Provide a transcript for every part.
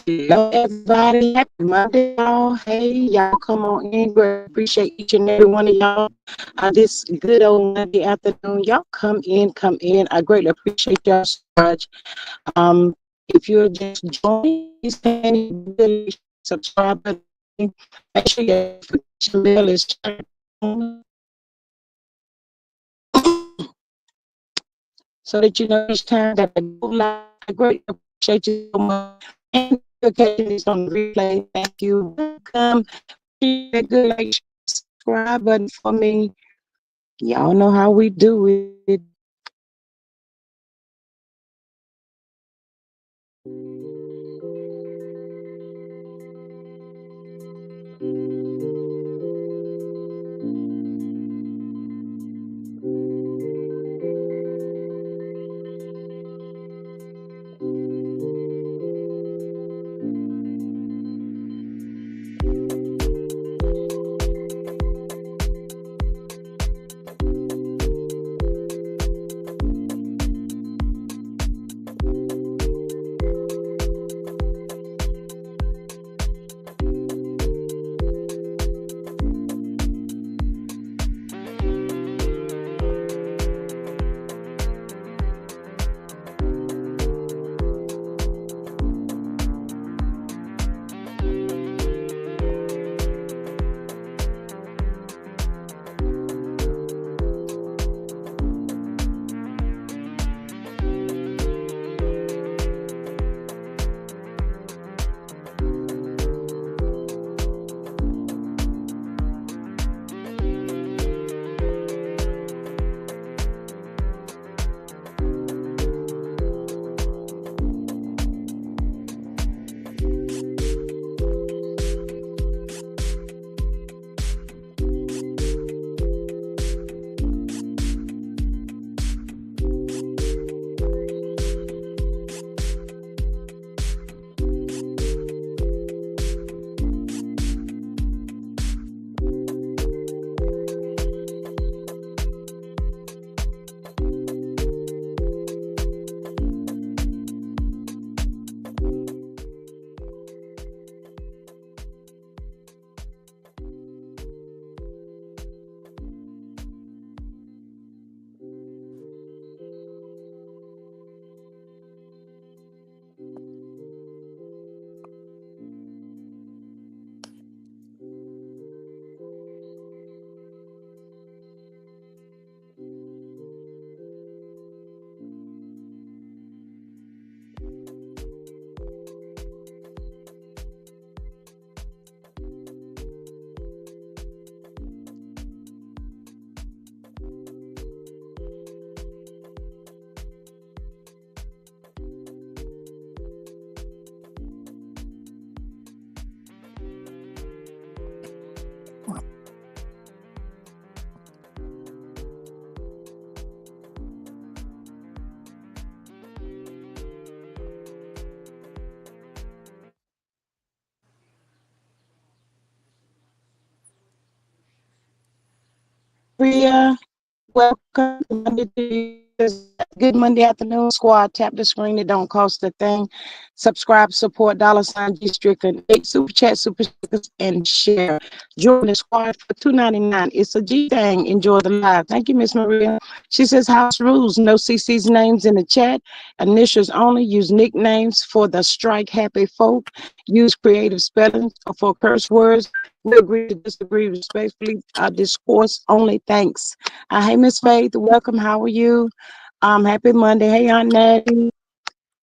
Hello, everybody. Happy Monday, y'all. Hey, y'all, come on in. Great. Appreciate each and every one of y'all. This good old Monday afternoon. Y'all come in, come in. I greatly appreciate y'all so much. Um, if you're just joining, please really subscribe button. Make sure your notification bell is turned on so that you know each time that I go live. I greatly appreciate you so much. And the notification is on the replay. Thank you. Welcome. That good like subscribe button for me. Y'all know how we do it. Maria, welcome. Monday to you. Good Monday afternoon, squad. Tap the screen. It don't cost a thing. Subscribe, support, $ G Strickland, 8 super chat, super stickers, and share. Join the squad for $2.99. It's a G thing. Enjoy the live. Thank you, Miss Maria. She says house rules. No CC's names in the chat. Initials only. Use nicknames for the strike happy folk. Use creative spelling for curse words. We agree to disagree respectfully. Discourse only. Thanks. Hey, Miss Faith. Welcome. How are you? Happy Monday. Hey, Aunt Natty.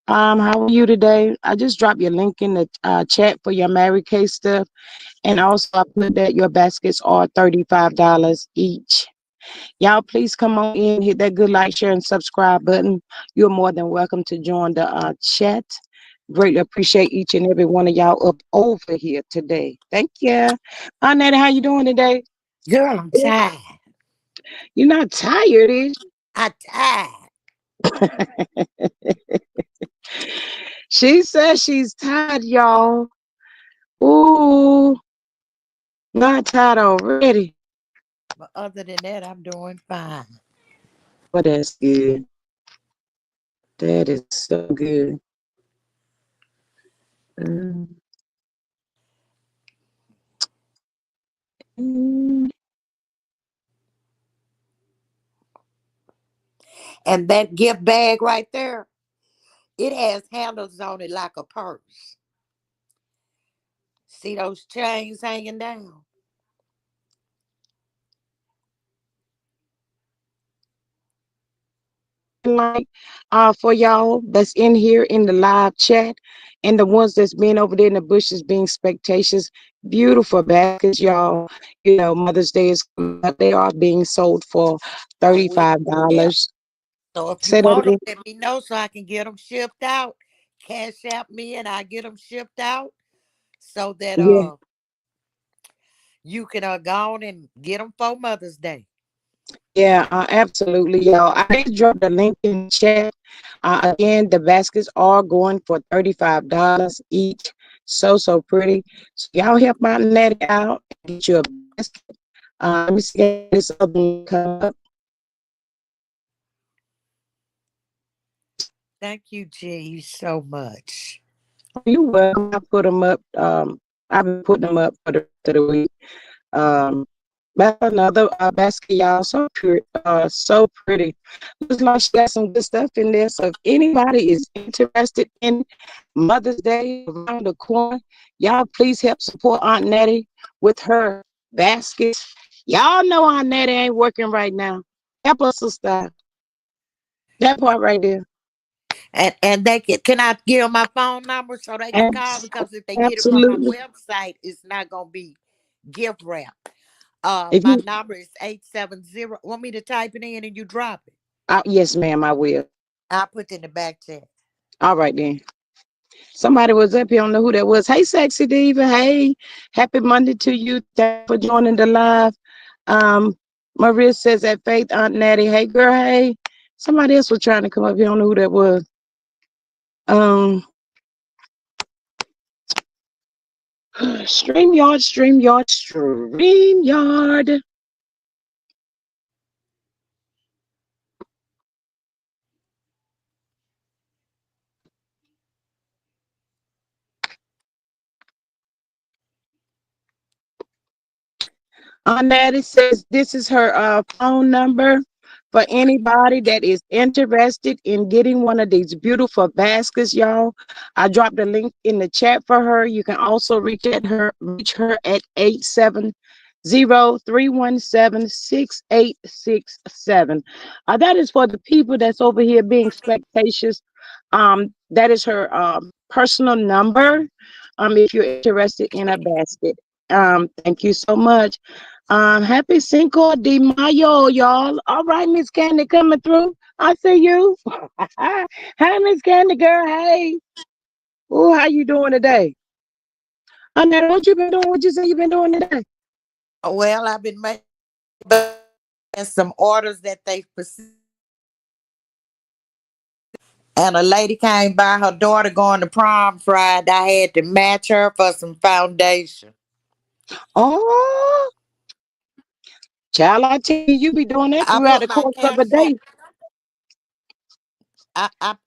How are you today? I just dropped your link in the chat for your Mary Kay stuff. And also I put that your baskets are $35 each. Y'all please come on in, hit that good like, share, and subscribe button. You're more than welcome to join the chat. Greatly appreciate each and every one of y'all up over here today. Thank you. Aunt Natty, how you doing today? Girl, I'm tired. You're not tired, is I'm tired. you? She says she's tired, y'all. Ooh, not tired already. But other than that, I'm doing fine. But that's good. That is so good. Um, mm, And that gift bag right there, it has handles on it like a purse. See those chains hanging down? like for y'all that's in here in the live chat and the ones that's being over there in the bushes being spectators. Beautiful baskets, y'all. You know, Mother's Day is coming up. They are being sold for Oh, we, yeah. $35. So if you Say that want them, again. let me know so I can get them shipped out. Cash out me and I get them shipped out so that Yeah. you can go on and get them for Mother's Day. Yeah, absolutely, y'all. I did drop the link in the chat. Again, the baskets are going for $35 each. So, so pretty. So, y'all help my Natty out and get you a basket. Let me see this other one come up. Thank you, G, so much. Oh, you're welcome. I put them up. I've been putting them up for the rest of the week. Um, that's another basket, y'all. So pure, so pretty. Looks like she got some good stuff in there. So if anybody is interested in Mother's Day around the corner, y'all please help support Aunt Natty with her baskets. Y'all know Aunt Natty ain't working right now. Help us, sister. That part right there. And they can I give 'em my phone number so they can call, Abs- because if they get it from my Absolutely. website, it's not gonna be gift wrap. If My you, number is 870. Want me to type it in and you drop it? yes, ma'am, I will. I'll put it in the back chat. All right then. Somebody was up here. I don't know who that was. Hey, sexy diva. Hey, happy Monday to you. Thanks for joining the live. Um, Maria says at Faith Aunt Natty. Hey, girl. Hey. Somebody else was trying to come up here. I don't know who that was. Um, StreamYard, StreamYard, StreamYard. Natty says this is her phone number for anybody that is interested in getting one of these beautiful baskets, y'all. I dropped a link in the chat for her. You can also reach her at 870-317-6867. That is for the people that's over here being spectacious. That is her personal number. If you're interested in a basket. Thank you so much. Happy Cinco de Mayo, y'all. All right, Miss Candy coming through. I see you. Hey, Miss Candy girl. Hey. Oh, how you doing today? Annette, what you been doing? What you say you been doing today? Well, I've been making some orders that they specific. And a lady came by, her daughter going to prom Friday. I had to match her for some foundation. Oh, child, I tell you, you be doing that I throughout put the my course of a cash app. day.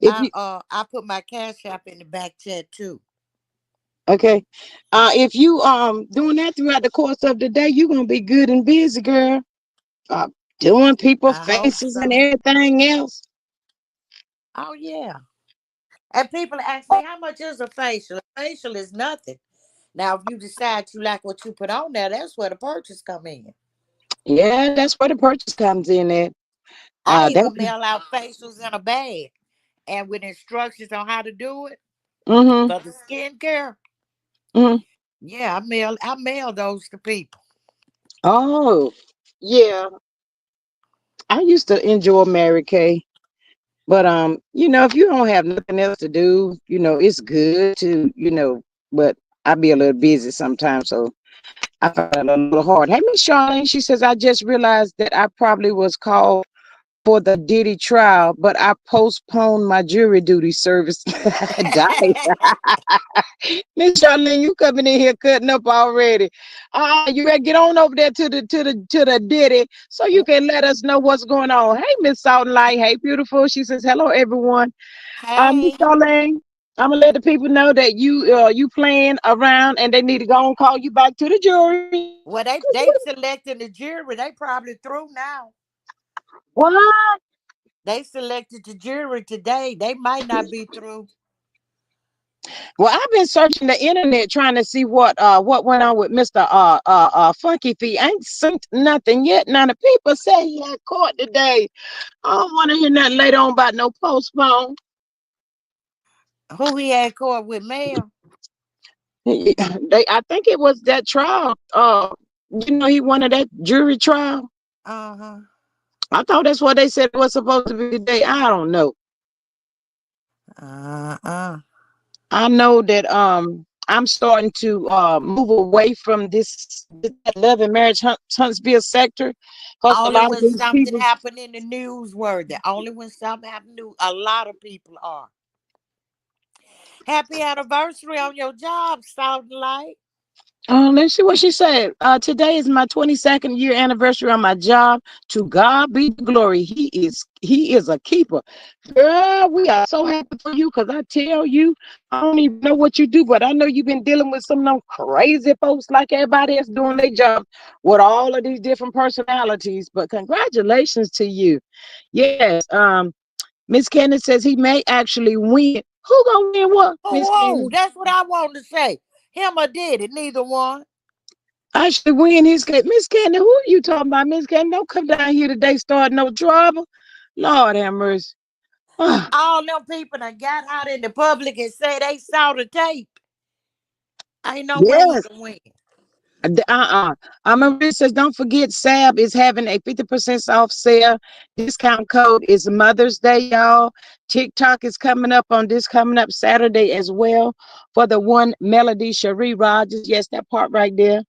If you I put my cash app in the back chat too. okay, if you doing that throughout the course of the day, you're gonna be good and busy, girl. Uh, doing people I hope faces and so. everything else. Oh yeah. And people ask me how much is a facial? A facial is nothing. Now, if you decide you like what you put on there, that's where the purchase come in. Yeah, that's where the purchase comes in at. I That. even mail out facials in a bag and with instructions on how to do it Mm-hmm. for the skincare. Mm-hmm. Yeah, I mail those to people. Oh, yeah. I used to enjoy Mary Kay, but if you don't have nothing else to do, it's good to, but I be a little busy sometimes, so I find it a little hard. Hey, Miss Charlene, she says I just realized that I probably was called for the Diddy trial, but I postponed my jury duty service. Die. Miss Charlene, you coming in here cutting up already. You better get on over there to the Diddy so you can let us know what's going on. Hey, Miss Salt and Light. Hey, beautiful. She says, hello, everyone. Miss Hey, Charlene. I'm gonna let the people know that you playing around and they need to go and call you back to the jury. Well, they selected the jury. They probably through now. What? They selected the jury today. They might not be through. Well, I've been searching the internet trying to see what went on with Mr. Funky Feet. I ain't seen nothing yet. Now the people say he had court today. I don't want to hear nothing later on about no postpone. Who he had court with, Mel? I think it was that trial. He wanted that jury trial. Uh-huh. I thought that's what they said it was supposed to be today. I don't know. Uh-uh. I know that I'm starting to move away from this love and marriage Huntsville sector because a Only lot of when these something people. happened in the newsworthy. Only when something happened to a lot of people are. Happy anniversary on your job, Salt and Light. Let's see what she said. Today is my 22nd year anniversary on my job. To God be the glory. He is a keeper. Girl, we are so happy for you because I tell you, I don't even know what you do, but I know you've been dealing with some of them crazy folks like everybody else doing their job with all of these different personalities. But congratulations to you. Yes. Miss Candace says he may actually win. Who gonna win what, Miss Oh, Candace? that's what I wanted to say. Him or did it, neither one. Actually win his case. Miss Candy, who are you talking about? Miss Candy, don't come down here today starting no trouble. Lord have mercy. Ah, All them people that got out in the public and say they saw the tape. Ain't no way he yes. can win. Maria says, don't forget, Sab is having a 50% off sale. Discount code is Mother's Day, y'all. TikTok is coming up on this coming up Saturday as well for the one Melody Shari Rogers. Yes, that part right there.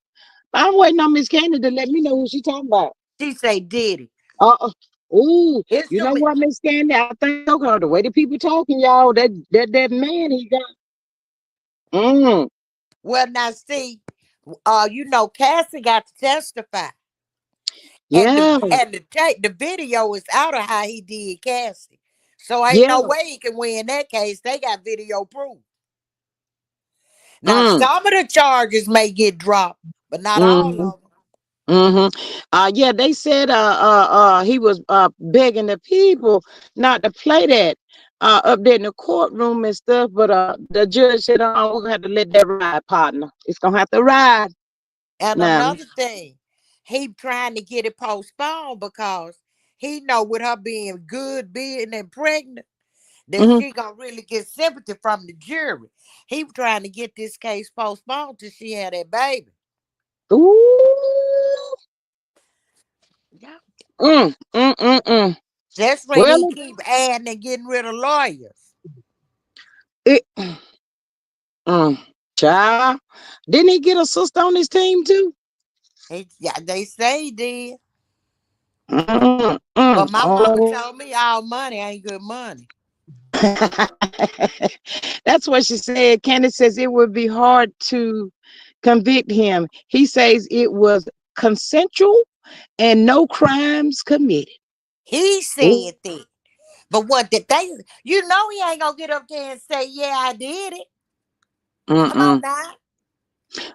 I'm waiting on Miss Candy to let me know who she talking about. She say did it. Uh, ooh, It's you too know many. what, Miss Candy? I think so. 'Cause the way the people talking, y'all, that man he got. Mm, Well, now see, Cassie got to testify, and the yeah, and the tape, the video is out of how he did Cassie. So ain't yeah. no way he can win that case. They got video proof. Now Mm, some of the charges may get dropped, but not all mm, of them. yeah, they said he was begging the people not to play that up there in the courtroom and stuff, but the judge said, "Oh, we're gonna have to let that ride, partner. It's gonna have to ride And now." another thing, he trying to get it postponed because he know with her being good, being and pregnant, that Mm-hmm. she gonna really get sympathy from the jury. He trying to get this case postponed till she had that baby. Ooh. Yeah. Mm. That's when he Well, keep adding and getting rid of lawyers. it. Mm, child, didn't he get a sister on his team too? Yeah, they say he did. But my mama Oh. told me all money ain't good money. That's what she said. Candace says it would be hard to convict him. He says it was consensual and no crimes committed. He Ooh. said that. But what did they, he ain't gonna get up there and say, yeah, I did it. Come on Mm-mm. now.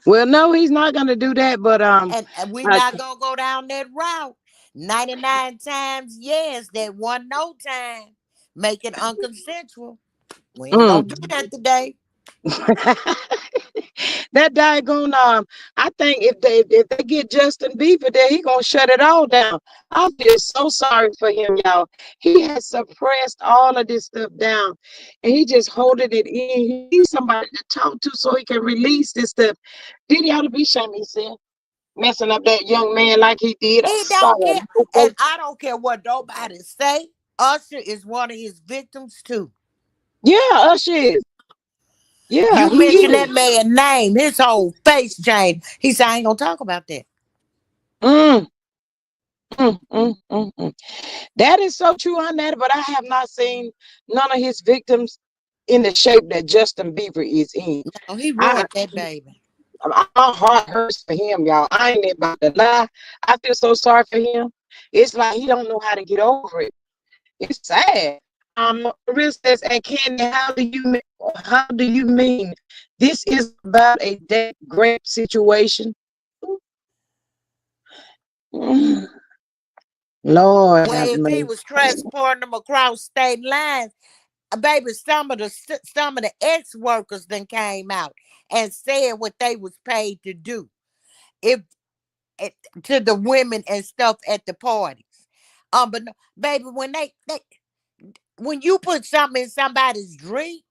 Well, no, he's not gonna do that. But And we uh, not gonna go down that route. 99 times yes, that one no time. Make it unconsensual. We ain't gonna do mm. that today. That daggone I think if they get Justin Bieber there, he gonna shut it all down. I feel so sorry for him, y'all. He has suppressed all of this stuff down, and he just holding it in. He needs somebody to talk to so he can release this stuff. Did he ought to be shaming himself, messing up that young man like he did? I'm He sorry. don't care. And I don't care what nobody say. Usher is one of his victims too. Yeah, Usher is. Yeah, You he mention is. that man's name, his whole face changed. He said, I ain't gonna talk about that. Mm, mm. That is so true on that, but I have not seen none of his victims in the shape that Justin Bieber is in. No, he I, ruined that baby. my heart hurts for him, y'all. I ain't about to lie. I feel so sorry for him. It's like he don't know how to get over it. It's sad. Maria says, and Candy, how do you mean this is about a date grape situation? Mm, Lord Well, have if he mercy. was transporting them across state lines, baby, some of the ex-workers then came out and said what they was paid to do. If it, to the women and stuff at the parties. But no, baby, when you put something in somebody's drink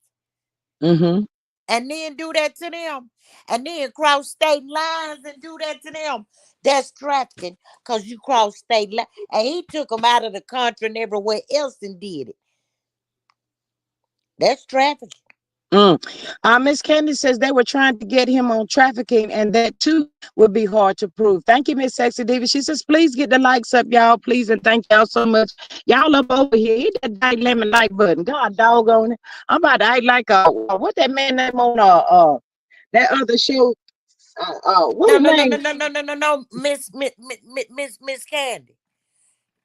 Mm-hmm. and then do that to them, and then cross state lines and do that to them, that's trafficking because you cross state line. And he took them out of the country and everywhere else and did it. That's trafficking. Mm. Miss Candy says they were trying to get him on trafficking, and that too would be hard to prove. Thank you, Miss Sexy Diva. She says, please get the likes up, y'all, please, and thank y'all so much. Y'all up over here, hit that dang lemon like button. God doggone it. I'm about to act like what that man name on that other show? What No, his no, no, no, name? no, no, no, no, no, Miss Candy.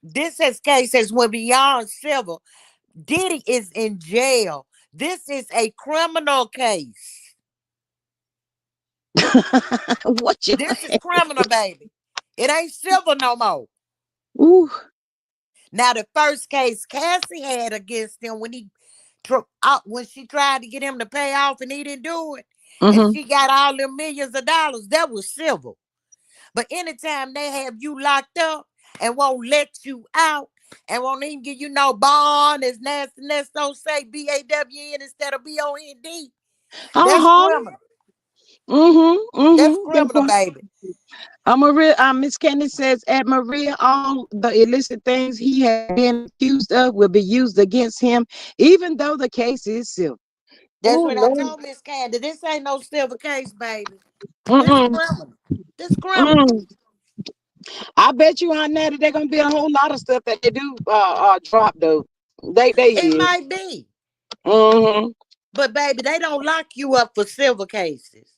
This is case as went beyond civil. Diddy is in jail. This is a criminal case. What you? This is criminal, baby. It ain't civil no more. Ooh. Now, the first case Cassie had against him when she tried to get him to pay off and he didn't do it, and Mm-hmm. she got all them millions of dollars, that was civil. But anytime they have you locked up and won't let you out and won't even give you no bond, as nasty don't say BAWN instead of BOND, that's Uh-huh. criminal. Mm-hmm. That's Mm-hmm. That criminal, part. baby. Maria, Miss Candy says, at Maria, all the illicit things he has been accused of will be used against him, even though the case is civil. That's Oh, when I Lord. told Miss Candy, this ain't no civil case, baby. This Mm-mm. criminal. This criminal. Mm. I bet you on that they're gonna be a whole lot of stuff that they do drop though. They It is. might be. Mm-hmm. But baby, they don't lock you up for civil cases.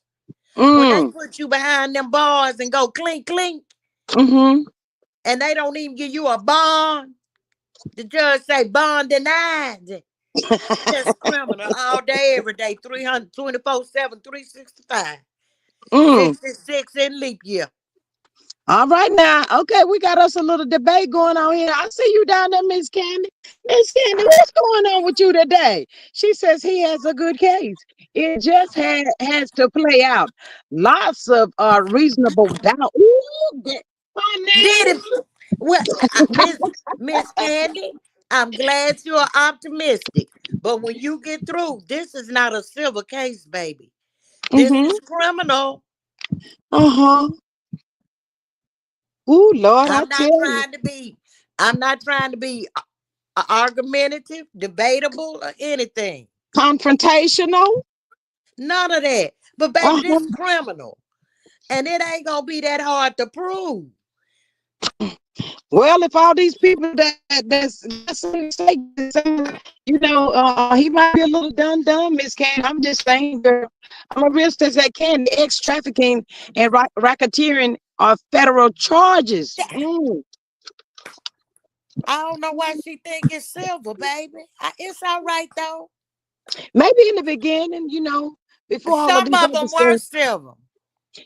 When they Mm. put you behind them bars and go clink clink, Mm-hmm. and they don't even give you a bond, the judge say bond denied. That's criminal all day, every day, 324/7, 365, Mm. 66 in leap year. All right now. Okay, we got us a little debate going on here. I see you down there, Miss Candy. Miss Candy, what's going on with you today? She says he has a good case. It just has to play out. Lots of reasonable doubt. Ooh, Did financial. it? Well, Miss Candy, I'm glad you're optimistic. But when you get through, this is not a civil case, baby. This Mm-hmm. is criminal. Uh-huh. Ooh, Lord, I I'm tell not you. trying to be. I'm not trying to be argumentative, debatable, or anything. Confrontational. None of that. But baby, this Uh-huh. criminal, and it ain't gonna be that hard to prove. Well, if all these people that's got something to say, he might be a little dumb, Miss Candy. I'm just saying, girl. I'm a real estate that can ex trafficking and racketeering are federal charges. Mm. I don't know why she think it's silver, baby. It's all right though. Maybe in the beginning, before all of Some these of other them were stuff. silver.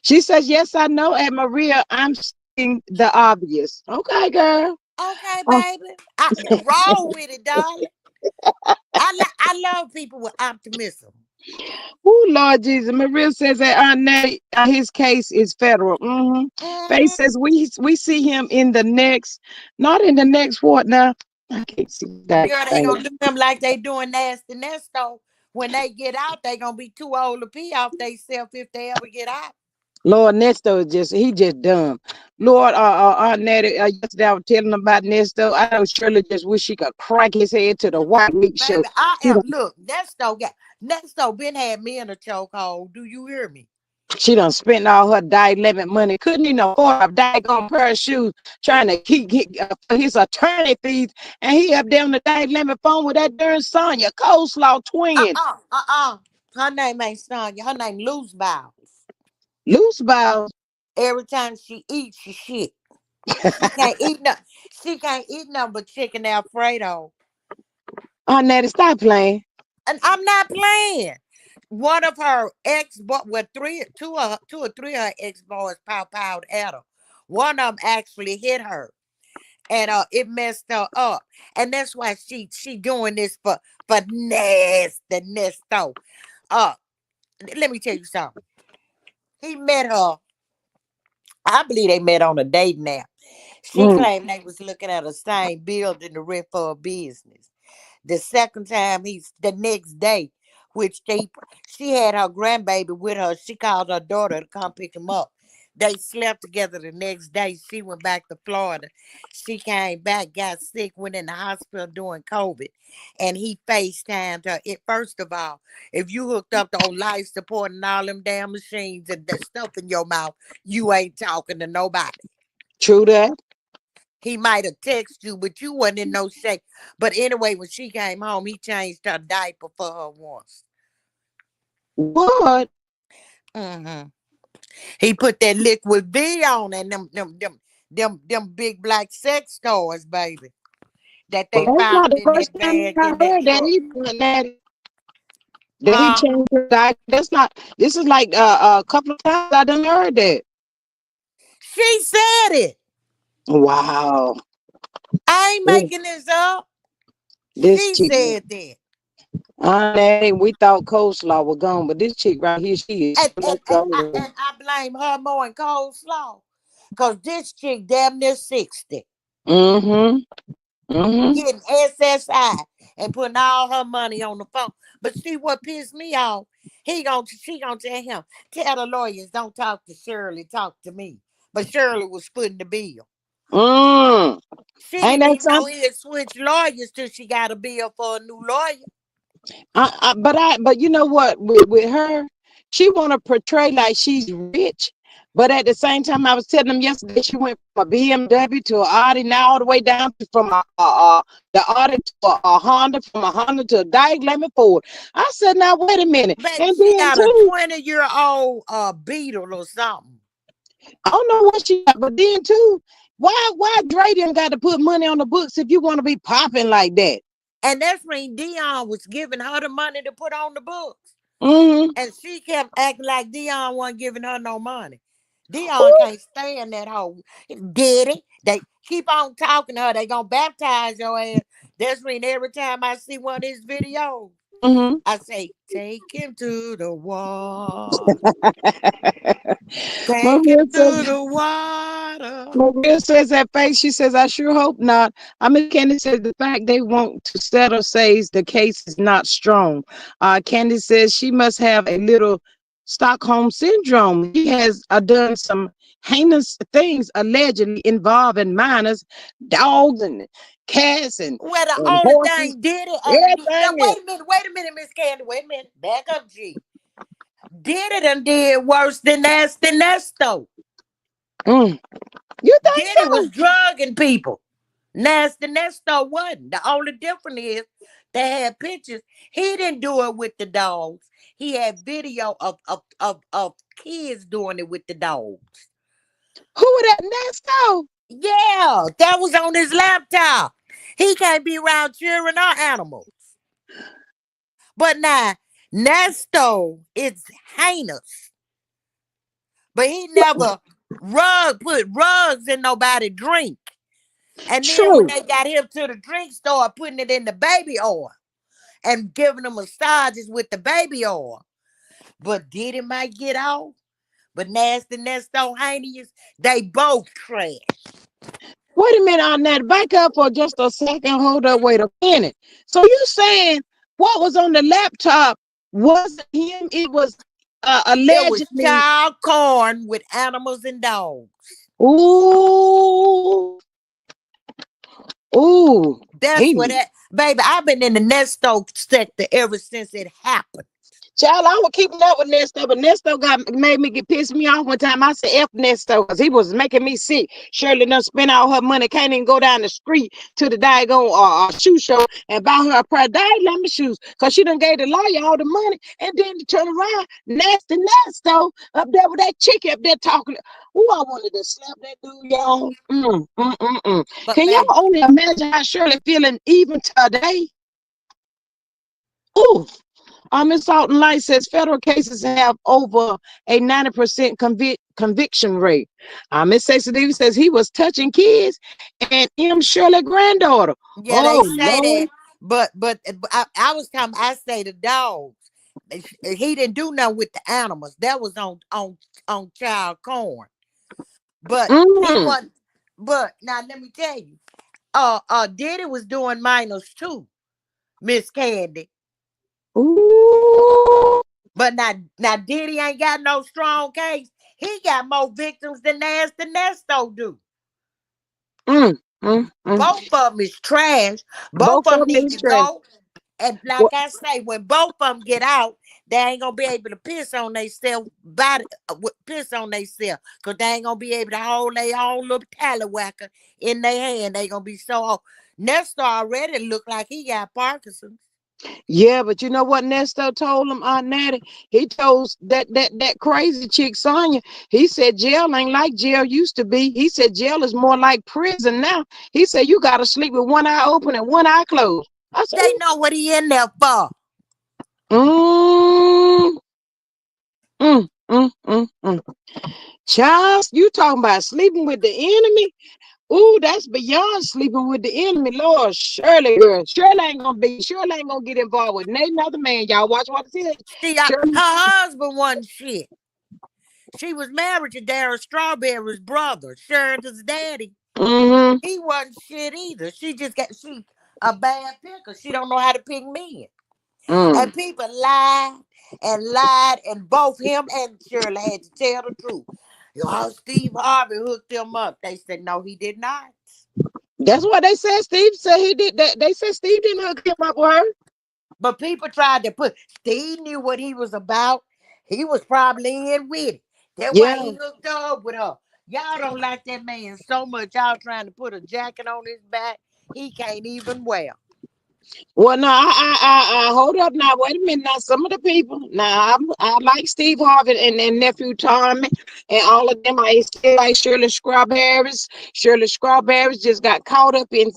She says, "Yes, I know." And Maria, I'm seeing the obvious. Okay, girl. Okay, Oh, baby. I roll with it, darling. I love people with optimism. oh, Lord Jesus. Maria says that Natty, his case is federal. Faith Hmm. says we see him in the next, not in the next what now? I can't see that Girl, they thing. gonna do them like they doing nasty nesto. When they get out, they gonna be too old to pee off themselves if they ever get out. Lord, Nesto is just dumb. Lord, Natty, yesterday I was telling about Nesto. I know Shirley just wish she could crack his head to the white meat show. Baby, I She am done, look, Nesto been had me in a chokehold. Do you hear me? she done spent all her dilemma money. Couldn't even afford a daggone pair of shoes trying to for his attorney fees. And he up there on the dilemma phone with that darn Sonya, coleslaw twin. Her name ain't Sonya. Her name Loose Bowels. Loose balls. Every time she eats, she shit. She can't eat no. She can't eat nothing but chicken Alfredo. Natty, stop playing. And I'm not playing. One of her ex, well, two or three of her ex boys powed at her. One of them actually hit her, and it messed her up, and that's why she doing this for nasty nesto. Uh, let me tell you something. He met her. I believe they met on a dating app. She Mm, claimed they was looking at the same building to rent for a business. The second time, he's the next day, which she had her grandbaby with her. She called her daughter to come pick him up. They slept together the next day. She went back to Florida. She came back, got sick, went in the hospital during COVID, and he FaceTimed her. First of all, if you hooked up to life support and all them damn machines and that stuff in your mouth, you ain't talking to nobody. true that. He might have texted you, but you wasn't in no shape. But anyway, when she came home, he changed her diaper for her once. What? Hmm. He put that liquid V on and them big black sex toys, baby, that they Well, that's not found the in first that time bag I in that heard that truck. either, Natty. That he Huh? changed his diet. That's not. This is like a couple of times I done heard that. She said it. Wow. I ain't Mm, making this up. this She chick. said that. Natty, we thought coleslaw was gone, but this chick right here, she is And so and, much and, I, older. and I blame her more and coleslaw. Because this chick damn near 60. Mm-hmm. Mm-hmm. Getting SSI and putting all her money on the phone. But see what pissed me off? She gonna tell him, tell the lawyers don't talk to Shirley, talk to me. But Shirley was footing the bill. Mm. She Ain't didn't that even know something? he had switched lawyers till she got a bill for a new lawyer. But you know what? With her, she want to portray like she's rich, but at the same time, I was telling them yesterday she went from a BMW to an Audi, now all the way down to from the Audi to a Honda, from a Honda to a Lemon Ford. I said, now wait a minute, Baby, and she then got a too, 20-year-old Beetle or something. I don't know what she got, but then too, why Dre didn't got to put money on the books if you want to be popping like that? And that's when Dion was giving her the money to put on the books. Mm-hmm. And she kept acting like Dion wasn't giving her no money. Dion can't stand that hoe. Did it? They keep on talking to her. They gonna baptize your ass. That's when every time I see one of his videos, Mm-hmm. I say, take him to the water. Take Maria him said. to the water. Maria says that face. She says, I sure hope not. Miss Candy says the fact they want to settle says the case is not strong. Candy says she must have a little Stockholm syndrome. He has done some heinous things allegedly involving minors, dogs, and cats, Well, the and only horses. thing did it. Now, Everything. wait a minute, Miss Candy. Wait a minute. Back up, G. Did it and did worse than Nasty Nesto. Mm. You think Diddy was so? drugging people. Nasty Nesto wasn't. The only difference is they had pictures. He didn't do it with the dogs. He had video of kids doing it with the dogs. Who would that Nesco? Yeah, that was on his laptop. He can't be around children or animals. But now, Nesto is heinous. But he never put rugs in nobody drink. And then when True. they got him to the drink store, putting it in the baby oil and giving them massages with the baby oil. But did it might get off? But Nasty Nesto Hanius, they both trash. Wait a minute on that. Back up for just a second. Hold up. Wait a minute. So you saying what was on the laptop wasn't him? It was It was allegedly. child corn with animals and dogs. Ooh, ooh. That's what He that baby. I've been in the Nesto sector ever since it happened. Child, I was keeping up with Nesto, but Nesto made me get pissed me off one time. I said F Nesto because he was making me sick. Shirley done spent all her money, can't even go down the street to the daggone shoe show and buy her a pair of diamond shoes because she done gave the lawyer all the money and then to turn around, nasty Nesto up there with that chick up there talking. Ooh, I wanted to slap that dude, y'all. But Can y'all baby, only imagine how Shirley feeling even today? Ooh. Miss Alton Light says federal cases have over a 90% conviction rate. Miss Stacey Davis says he was touching kids and M. Shirley granddaughter. Yeah, they Oh, say Lord. that, but I was talking. I say the dogs. He didn't do nothing with the animals. That was on child corn. But he Mm. wasn't. But now let me tell you, Diddy was doing minors too, Miss Candy. Ooh. But now Diddy ain't got no strong case. He got more victims than Nasty Nesto do. Mm. Mm. Both of them is trash. Both Both of of them them need is to trash. go. And like What? I say, when both of them get out, they ain't gonna be able to piss on themselves, body piss on themselves, cause they ain't gonna be able to hold their own little tallywhacker in their hand. They gonna be so old. Nestor already look like he got Parkinson's. Yeah, but you know what Nesto told him, Aunt Natty? He told that crazy chick Sonya. He said jail ain't like jail used to be. He said jail is more like prison now. He said you gotta sleep with one eye open and one eye closed. I said, They know what he in there for. mm, mm. Charles, you talking about sleeping with the enemy? Ooh, that's beyond sleeping with the enemy. Lord, Shirley, girl. Shirley ain't gonna get involved with another man. Y'all watch what I said. Her Shirley. husband wasn't shit. She was married to Darren Strawberry's brother, Sheridan's daddy. Mm-hmm. He wasn't shit either. She a bad picker. She don't know how to pick men. Mm. And people lied, and both him and Shirley had to tell the truth. Steve Harvey hooked them up. They said no, he did not. That's what they said. Steve said he did that. They said Steve didn't hook him up with her. But people tried to put Steve knew what he was about. He was probably in with it. That's why Yeah. he hooked up with her. Y'all don't like that man so much. Y'all trying to put a jacket on his back. He can't even wear. Well, no, hold up now. Wait a minute now. Some of the people, now I like Steve Harvey and nephew Tommy and all of them. I still like Shirley Scrub Harris. Shirley Scrub Harris just got caught up in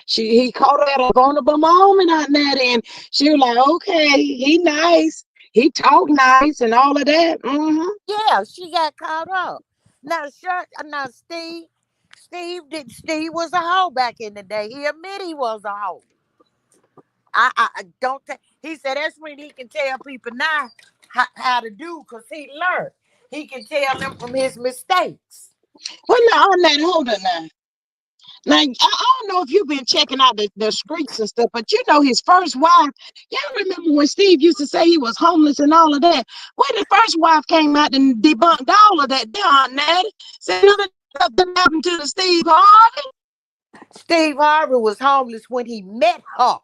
he caught her at a vulnerable moment on that, and she was like, okay, he nice, he talk nice, and all of that. Mm-hmm. Yeah, she got caught up. Now Steve was a hoe back in the day. He admitted he was a hoe. I don't take. He said that's when he can tell people now how to do because he learned. He can tell them from his mistakes. Well, now on that, hold on now. Now, I don't know if you've been checking out the streets and stuff, but you know his first wife. Y'all remember when Steve used to say he was homeless and all of that? When the first wife came out and debunked all of that, Aunt Natty said nothing happened to the Steve Harvey. Steve Harvey was homeless when he met her.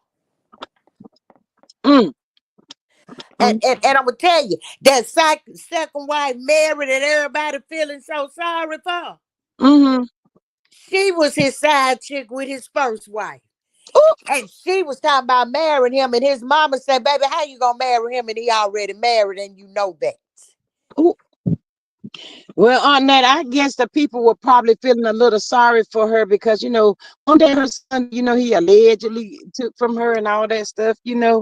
Mm, And, mm, and, and I'm going to tell you, that second wife married and everybody feeling so sorry for her. mm-hmm. She was his side chick with his first wife. Ooh, And she was talking about marrying him, and his mama said, "Baby, how you gonna marry him and he already married and you know that?" ooh. Well, on that, I guess the people were probably feeling a little sorry for her because, one day her son, he allegedly took from her and all that stuff, people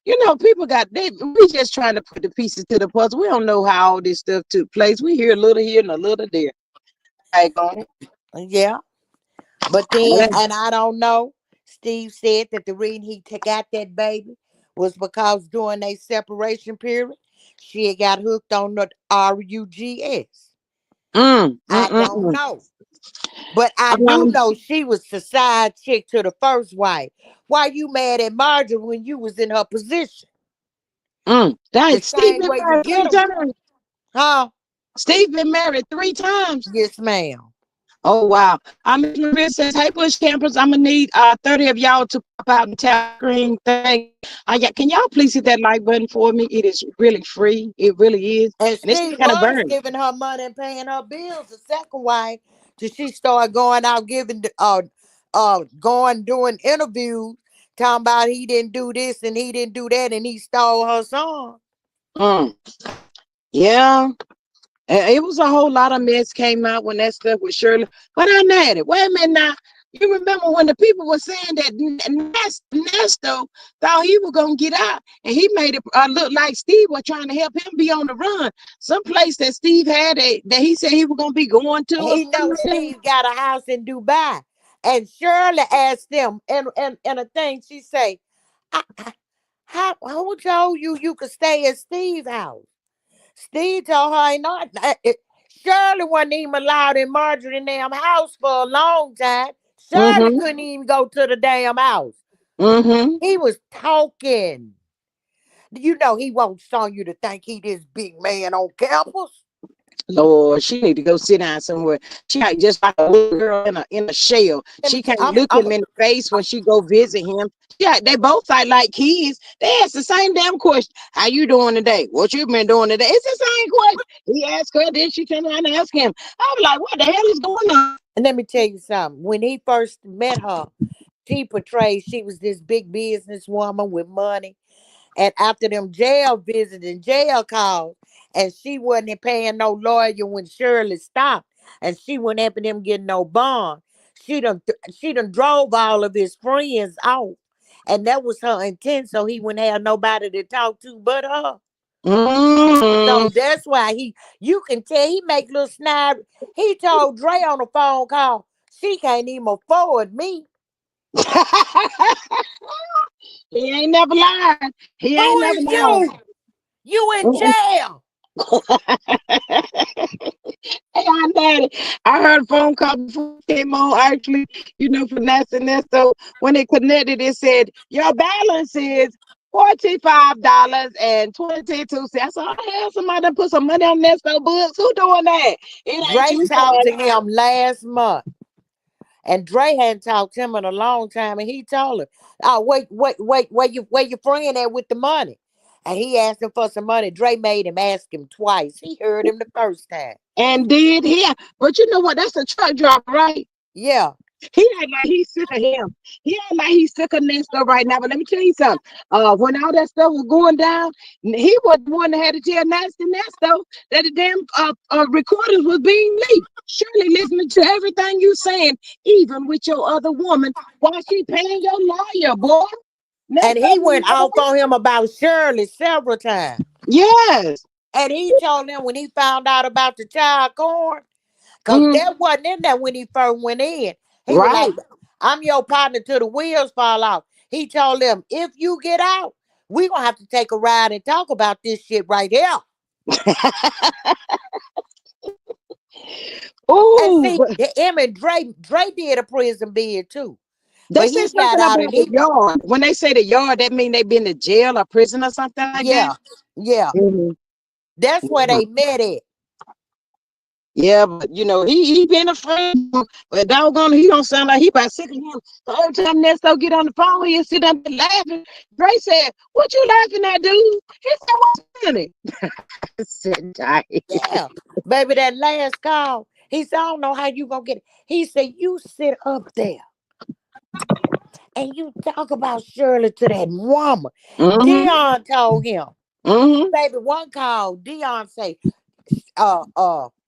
we just trying to put the pieces to the puzzle. We don't know how all this stuff took place. We hear a little here and a little there. Like on it. Yeah, but then, Yeah. and I don't know. Steve said that the reason he got that baby was because during their separation period, she had got hooked on the RUGS. Mm, mm, I mm, don't mm. know, but I do Um, know she was the side chick to the first wife. Why you mad at Marjorie when you was in her position? The Dang, Steve same been way you married get three them, times. huh? Steve been married three times. Yes, ma'am. Oh wow. Miss Maria says, hey Bush campers, I'm gonna need 30 of y'all to pop out and tap screen thing. Yeah, can y'all please hit that like button for me? It is really free. It really is. And And it's Steve kind of was burn. giving her money and paying her bills the second wife till she started going out giving going doing interviews talking about he didn't do this and he didn't do that and he stole her son. Mm, yeah. It was a whole lot of mess came out when that stuff was Shirley. But I had it. Wait a minute now. You remember when the people were saying that Nesto thought he was gonna get out, and he made it look like Steve was trying to help him be on the run. Some place that Steve had that he said he was gonna be going to or He something knows like that. Steve got a house in Dubai. And Shirley asked them, and a thing she say, how who told you you could stay at Steve's house? Steve told her ain't not. Shirley wasn't even allowed in Marjorie's damn house for a long time. Shirley Mm-hmm. couldn't even go to the damn house. Mm-hmm. He was talking. You know he wants Sonya to think he this big man on campus. Lord, she need to go sit down somewhere. She act just like a little girl in a shell. Let me She tell can't look I'm him in the face when she go visit him. Yeah, they both act like kids. They ask the same damn question. How you doing today? What you been doing today? It's the same question. He asked her, then she turn around and ask him. I was like, what the hell is going on? and let me tell you something. When he first met her, she portrayed she was this big businesswoman with money. And after them jail visits and jail calls, and she wasn't paying no lawyer when Shirley stopped, and she wasn't helping them get no bond. She done drove all of his friends out, and that was her intent. So he wouldn't have nobody to talk to but her. Mm. So that's why you can tell he make little snide. He told Dre on the phone call, she can't even afford me. He ain't never lied. He ain't Who never is lied. you? You in jail. Hey, Aunt Natty, I heard a phone call before it came on, actually, for Nesta Nesto. When it connected, it said, your balance is $45.22. I said, oh, hell, somebody done put some money on Nesto books. Who doing that? It ain't Dre you, talked to Shari. him last month. And Dre hadn't talked to him in a long time, and he told her, "Oh, wait, where your friend at with the money?" And he asked him for some money. Dre made him ask him twice. He heard him the first time. And did he? But you know what? That's a truck driver, right? Yeah, He act like he's sick of him. He act like he's sick of Nesto right now. But let me tell you something. When all that stuff was going down, he was the one that had to tell Nasty Nesto that the damn recordings was being leaked. Surely listening to everything you saying, even with your other woman, while she paying your lawyer, boy. and Nesto he didn't went know off that. on him about Shirley several times. Yes. And he told him when he found out about the child corn, because Mhm. that wasn't in there when he first went in. He was like, Right. I'm your partner till the wheels fall off. He told them, if you get out, we going to have to take a ride and talk about this shit right here. And Oh, see, him and Dre did a prison bid too. they But said he got something out about and the he, yard. When they say the yard, that mean they been to jail or prison or something like that. yeah, yeah. Mhm. That's where Yeah, they met at. yeah, but he been a friend, but doggone, he don't sound like he about sick of him. The whole time Nesto get on the phone, he'll sit up there laughing. Dre said, "What you laughing at, dude?" He said, "What's funny?" I said, "Die." Yeah. Baby, that last call, he said, I don't know how you gonna get it. He said, you sit up there and you talk about Shirley to that woman. Mm-hmm. Dion told him. Mm-hmm. Baby, one call, Dion say,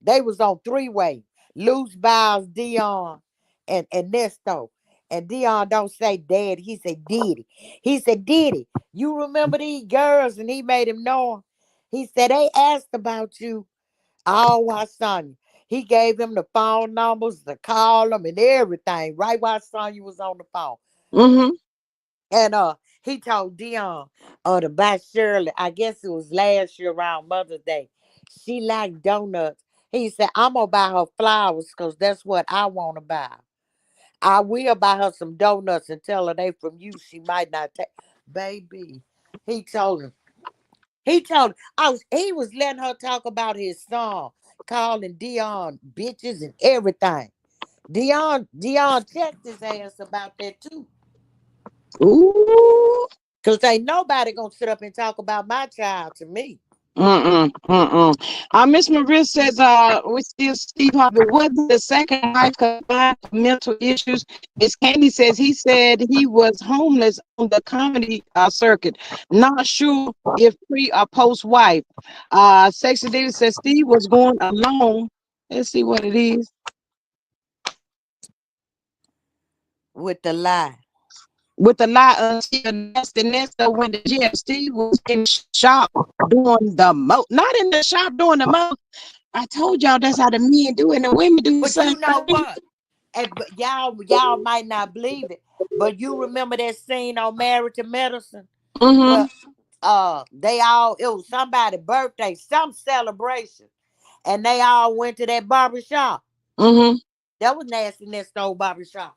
they was on three-way. Loose Biles, Dion, and Nesto. And Dion don't say dad, he said Diddy. He said, Diddy, you remember these girls? And he made him know 'em. He said, they asked about you all while Sonya. He gave him the phone numbers to call them and everything, right while Sonya was on the phone. Mm-hmm. And he told Dion to buy Shirley, I guess it was last year around Mother's Day. She liked donuts. He said, I'm gonna buy her flowers because that's what I want to buy. I will buy her some donuts and tell her they from you. She might not take. Baby, he told him. He was letting her talk about his song, calling Dion bitches and everything. Dion checked his ass about that too. Ooh. Cause ain't nobody gonna sit up and talk about my child to me. Mm-mm, mm-mm. Miss Maria says, we still Steve Harvey wasn't the second wife confined for mental issues. Miss Candy says he said he was homeless on the comedy circuit. Not sure if pre or post wife. Sexy David says Steve was going alone. Let's see what it is. with the lie. with a lie until Nasty Nesta went to jail. Steve was in shop doing the most, not in the shop doing the most. I told y'all that's how the men do it and the women do the But same you know thing. what? And but y'all might not believe it, but you remember that scene on Married to Medicine? Mm-hmm. Well, they all it was somebody's birthday, some celebration, and they all went to that barber shop. Mm-hmm. That was Nasty Next old barber shop.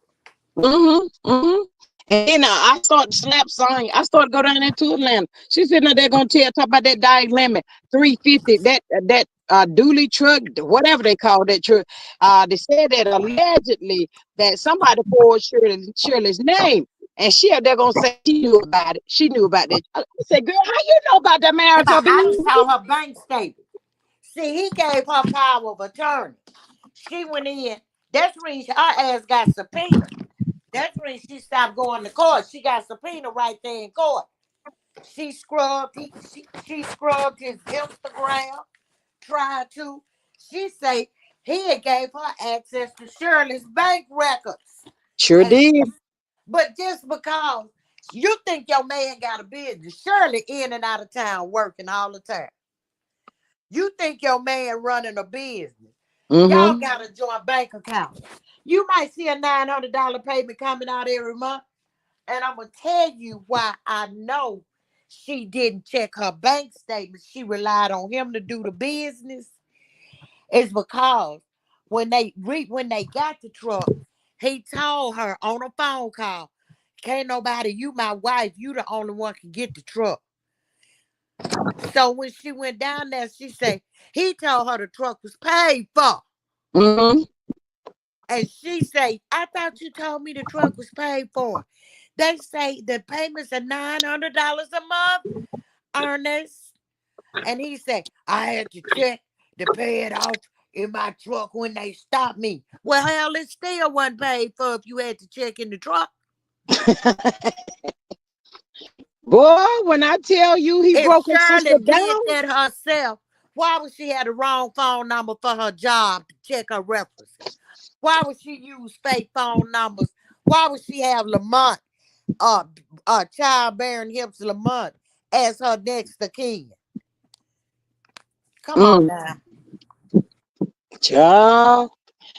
Mm-hmm. Mm-hmm. And then I started slap song. I started go down there to Atlanta. She said, "No, they're gonna talk about that Diet Lemon 350, that dually truck, whatever they call that truck." They said that allegedly that somebody called Shirley's name, and they're gonna say she knew about it. She knew about that. I said, "Girl, how you know about that marital I done business?" saw her bank statement. See, he gave her power of attorney. She went in. That's the reason her ass got subpoenaed. That's the reason she stopped going to court. She got subpoenaed right there in court. She scrubbed his Instagram, tried to. She say he had gave her access to Shirley's bank records. Sure And did. but just because you think your man got a business, Shirley in and out of town working all the time. You think your man running a business. Y'all Mm-hmm. got a joint bank account. You might see a $900 payment coming out every month. And I'm going to tell you why I know she didn't check her bank statement. She relied on him to do the business. It's because when they got the truck, he told her on a phone call, "Can't nobody, you my wife, you the only one can get the truck." So when she went down there, she said he told her the truck was paid for. Mm-hmm. And she say, "I thought you told me the truck was paid for." They say the payments are $900 a month, Ernest. And he said, "I had to check to pay it off in my truck when they stopped me." Well, hell, it still wasn't paid for if you had to check in the truck. Boy, when I tell you he If broke his Shirley sister did down. that herself, why would she have the wrong phone number for her job to check her references? Why would she use fake phone numbers? Why would she have Lamont, uh, childbearing hips Lamont as her next of kin? Come on Mm, now. child.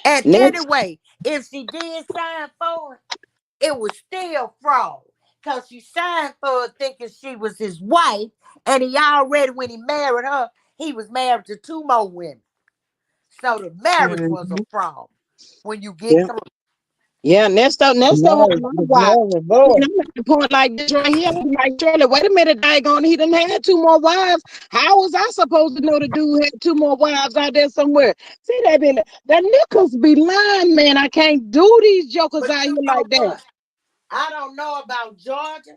And Next. anyway, if she did sign for it was still fraud. Because she signed for it thinking she was his wife, and he already, when he married her, he was married to two more women. So the marriage was a Mhm. fraud when you get Yeah. through. Yeah, next up one of No, my the wives. glory, I boy. mean, I'm at the point like this right here. I'm like, Shirley, wait a minute, daggone, he done had two more wives. How was I supposed to know the dude had two more wives out there somewhere? See, that niggas be lying, man. I can't do these jokers But out here you know like that. what? I don't know about Georgia,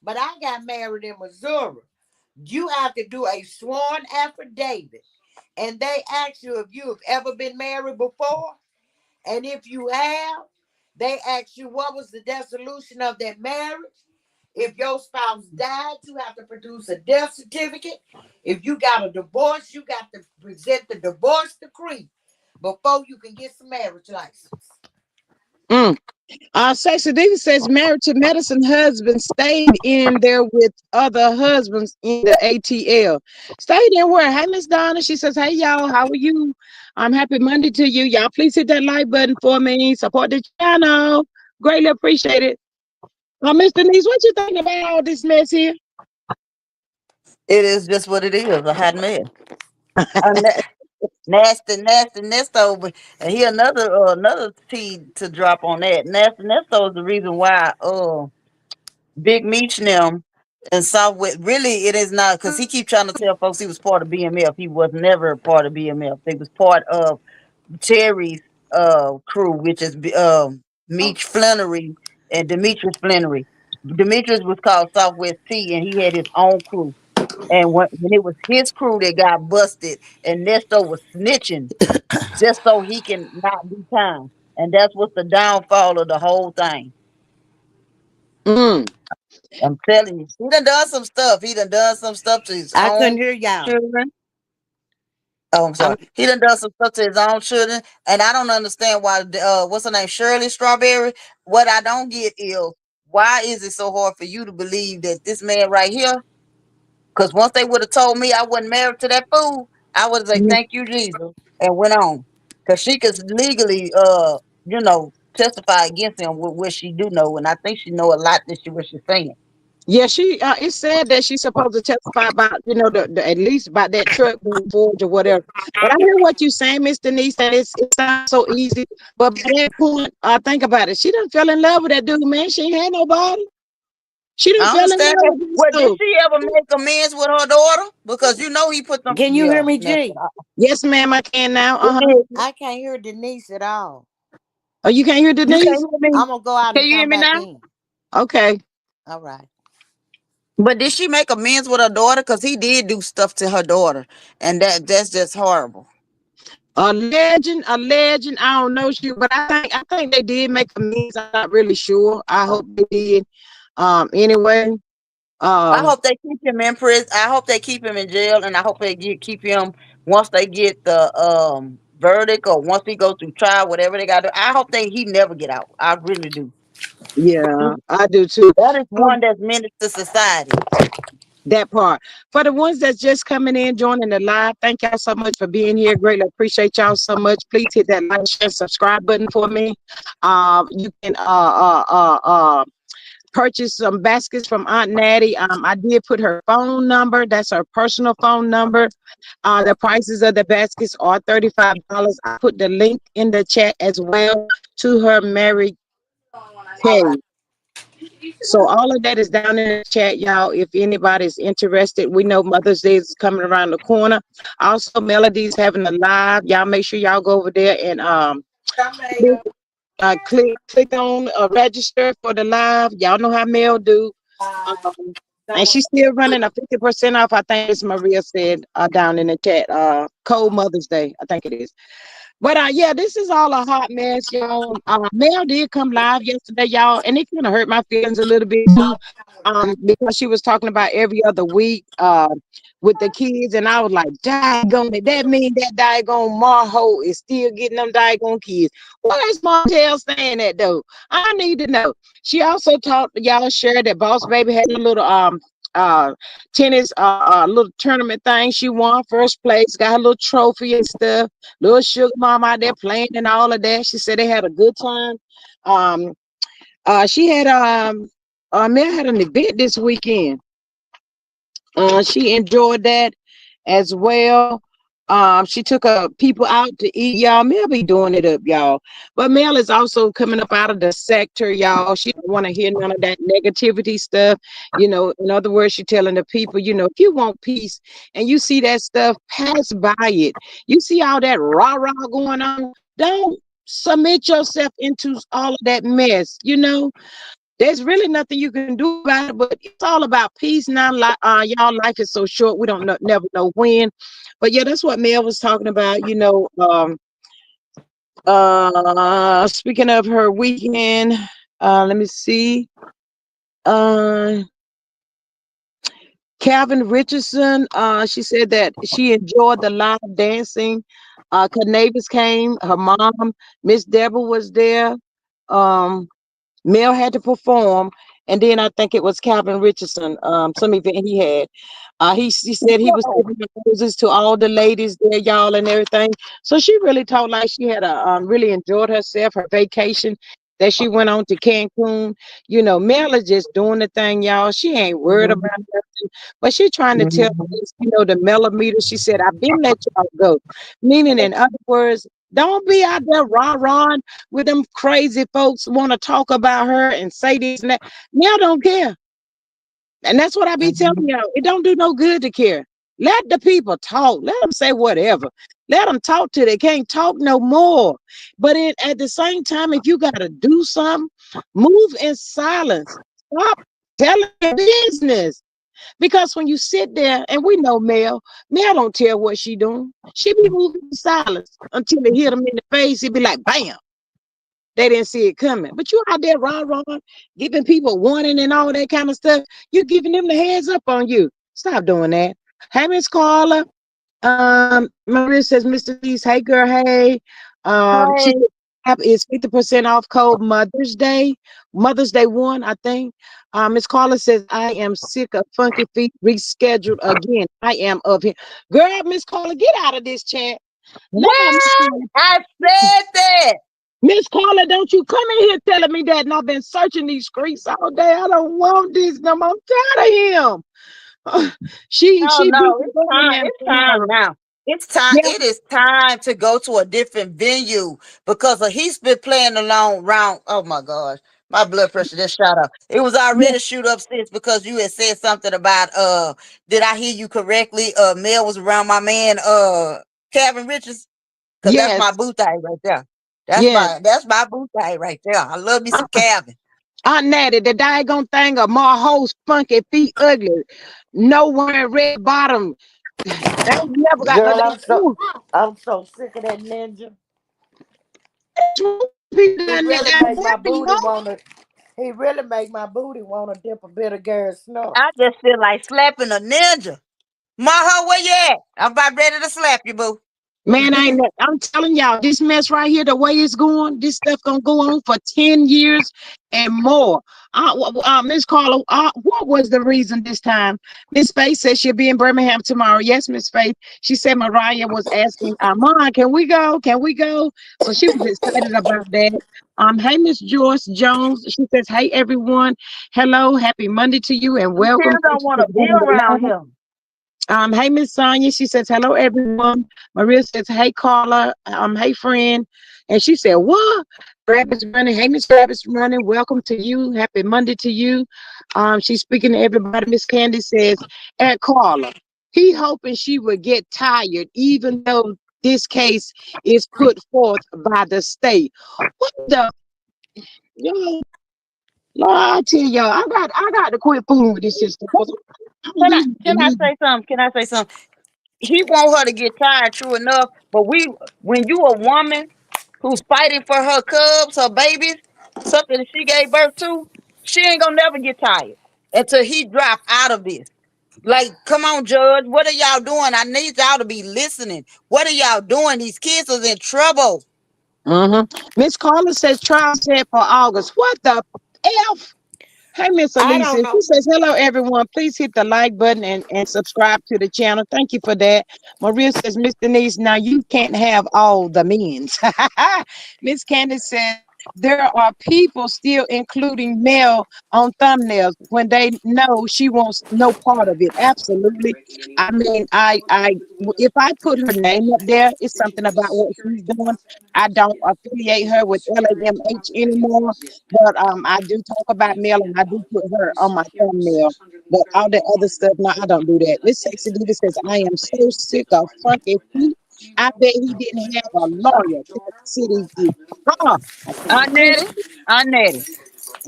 but I got married in Missouri. You have to do a sworn affidavit. And they ask you if you have ever been married before. And if you have, they ask you what was the dissolution of that marriage. If your spouse died, you have to produce a death certificate. If you got a divorce, you got to present the divorce decree before you can get some marriage license. Mm. Sexy Diva says married to medicine husband stayed in there with other husbands in the ATL. Stayed in where? Hey, Miss Donna. She says, "Hey y'all, how are you? I'm happy Monday to you. Y'all please hit that like button for me. Support the channel. Greatly appreciate it." Miss Denise, what you think about all this mess here? It is just what it is, a hot mess. A nasty Nesto, and he another T to drop on that. Nasty Nesto is the reason why Big Meech and them and Southwest really it is not because he keep trying to tell folks he was part of BMF. He was never a part of BMF. They was part of Terry's crew, which is Meech Flannery and Demetrius Flannery. Demetrius was called Southwest T, and he had his own crew. And when it was his crew that got busted, and Nesto was snitching just so he can not do time, and that's what's the downfall of the whole thing. Mm. I'm telling you, he done done some stuff. He done done some stuff to his I couldn't own hear y'all. children. Oh, I'm I sorry. He done done some stuff to his own children, and I don't understand why. What's her name, Shirley Strawberry? What I don't get is why is it so hard for you to believe that this man right here? Because once they would have told me I wasn't married to that fool, I would have said thank you, Jesus, and went on. Because she could legally, testify against him with what she do know, and I think she know a lot that what she's saying. Yeah, she it said that she's supposed to testify about, at least about that truck being forged or whatever. But I hear what you're saying, Miss Denise, and it sounds so easy. But by that point, think about it. She done fell in love with that dude, man. She ain't had nobody. She done I fell in understand love that. with this Well, did dude. she ever make amends with her daughter? Because he put them. Can you hear Yeah, me, no, G? Yes, ma'am, I can now. it Uh-huh. is. I can't hear Denise at all. Oh, you can't hear You can't Denise? hear me. I'm gonna go out Can and you hear come me back now? in. Okay. All right. But did she make amends with her daughter? Because he did do stuff to her daughter, and that's just horrible. A legend. I don't know you, but I think they did make amends. I'm not really sure. I hope they did. Anyway. I Um, hope they keep him in prison. I hope they keep him in jail, and I hope keep him once they get the verdict or once he goes through trial, whatever they got to do. I hope he never get out. I really do. yeah, I do too. That is Um, one that's menace to society. that part. For the ones that's just coming in, joining the live, thank y'all so much for being here. Greatly appreciate y'all so much. Please hit that like, share, subscribe button for me. You can purchase some baskets from Aunt Natty. I did put her phone number. That's her personal phone number. The prices of the baskets are $35. I put the link in the chat as well to her Mary Kay. So all of that is down in the chat, y'all. If anybody's interested, we know Mother's Day is coming around the corner. Also, Melody's having a live. Y'all make sure y'all go over there and click, click on register for the live. Y'all know how Mel do. Um, and she's still running a 50% off. I think Miss Maria said down in the chat. Cold Mother's Day, I think it is. But yeah, this is all a hot mess, y'all. Mel did come live yesterday, y'all, and it kind of hurt my feelings a little bit too, because she was talking about every other week with the kids, and I was like, "Daggone it, that mean that daggone Marho is still getting them daggone kids." Where's Martell saying that though? I need to know. She also taught y'all share that Boss Baby had a little uh tennis little tournament thing. She won first place, got her little trophy and stuff. Little sugar mom out there playing and all of that. She said they had a good time. Um, she had Mel had an event this weekend. She enjoyed that as well. She took people out to eat, y'all. Mel be doing it up, y'all. But Mel is also coming up out of the sector, y'all. She don't want to hear none of that negativity stuff. In other words, she telling the people, if you want peace and you see that stuff, pass by it. You see all that rah-rah going on, don't submit yourself into all of that mess, there's really nothing you can do about it, but it's all about peace now. Y'all, life is so short. We don't never know when. But yeah, that's what Mel was talking about. Speaking of her weekend, let me see. Uh, Calvin Richardson, she said that she enjoyed the live dancing. Canavis came, her mom, Miss Deborah was there. Um, Mel had to perform, and then I think it was Calvin Richardson, some event he had. He said he was giving the roses to all the ladies there, y'all, and everything. So she really talked like she had really enjoyed herself, her vacation that she went on to Cancun. Mel is just doing the thing, y'all. She ain't worried about Mhm, nothing, but she trying to tell mhm, us, the millimeter. She said, "I've been let y'all go," meaning, in other words, don't be out there rah-rahing with them crazy folks want to talk about her and say this and that. Mel don't care. And that's what I be telling mhm, y'all. It don't do no good to care. Let the people talk. Let them say whatever. Let them talk till they can't talk no more. But at the same time, if you got to do something, move in silence. Stop telling your business. Because when you sit there, and we know Mel don't tell what she doing. She be moving in silence until they hit them in the face. It be like, bam. They didn't see it coming. But you out there rah-rah, giving people warning and all that kind of stuff. You giving them the heads up on you. Stop doing that. Hey, Miss Carla. Maria says, Mr. Lee's, hey girl, hey. She Hey, said, app is 50% off code Mother's Day one, I think. Miss Carla says, I am sick of Funky Feet rescheduled again. I am of here. Girl, Miss Carla, get out of this chat. No, Miss what? Carla. I said that. Miss Carla, don't you come in here telling me that. And I've been searching these streets all day. I don't want this no more. I'm tired of him. No, She beat no, the it's time. Birmingham It's time tomorrow. now. It's time. Yeah, It is time to go to a different venue because he's been playing a long round. Oh my gosh, my blood pressure just shot up. It was yeah, already shoot up since because you had said something about did I hear you correctly? Mel was around my man Calvin Richards because that's my yes, boo thing right there. yes. That's my boo thing right there. I love me some Uh, Calvin. Aunt Natty, the daggone thing of my whole funky feet ugly. No wearing red bottom. They ain't never got no Girl, damn food. I'm so sick of that ninja. People He down there really out make my working, booty wanna he really make my booty wanna dip a bit of Gary Snuff. I just feel like slapping a ninja. Maho, where you at? I'm about ready to slap you, boo. Man, I'm telling y'all, this mess right here, the way it's going, this stuff gonna go on for 10 years and more. Miss Carla, what was the reason this time? Miss Faith said she'll be in Birmingham tomorrow. Yes, Miss Faith. She said Mariah was asking, Mom, can we go? Can we go? So she was excited about that. Hey, Miss Joyce Jones. She says, hey, everyone. Hello, happy Monday to you and You welcome. still Thank don't you want for to be joining the around line. him. Hey Miss Sonia, she says hello everyone. Maria says hey Carla, hey friend, and she said what? Rabbit's running. Hey Miss Rabbit's running. Welcome to you. Happy Monday to you. She's speaking to everybody. Miss Candy says at Carla, he hoping she would get tired, even though this case is put forth by the state. What the yo? Lord, I tell y'all, I got to quit fooling with this system because I really Can I believe. say something? Can I say something? He want her to get tired, true enough. But when you a woman who's fighting for her cubs, her babies, something that she gave birth to, she ain't gonna never get tired until he drop out of this. Like, come on, Judge, what are y'all doing? I need y'all to be listening. What are y'all doing? These kids is in trouble. Miss Carla says trial set for August. What the F? Hey, Miss I Alicia. don't She know. says, hello, everyone. Please hit the like button and subscribe to the channel. Thank you for that. Maria says, Miss Denise, now you can't have all the men's. Miss Candace says, there are people still including Mel on thumbnails when they know she wants no part of it. Absolutely. I mean, if I put her name up there, it's something about what she's doing. I don't affiliate her with LAMH anymore, but I do talk about Mel and I do put her on my thumbnail. But all the other stuff, no, I don't do that. Miss Sexy Diva says, I am so sick of Funky Feet. I bet he didn't have a lawyer to city view. I can't Aunt stand Nettie, Aunt Nettie,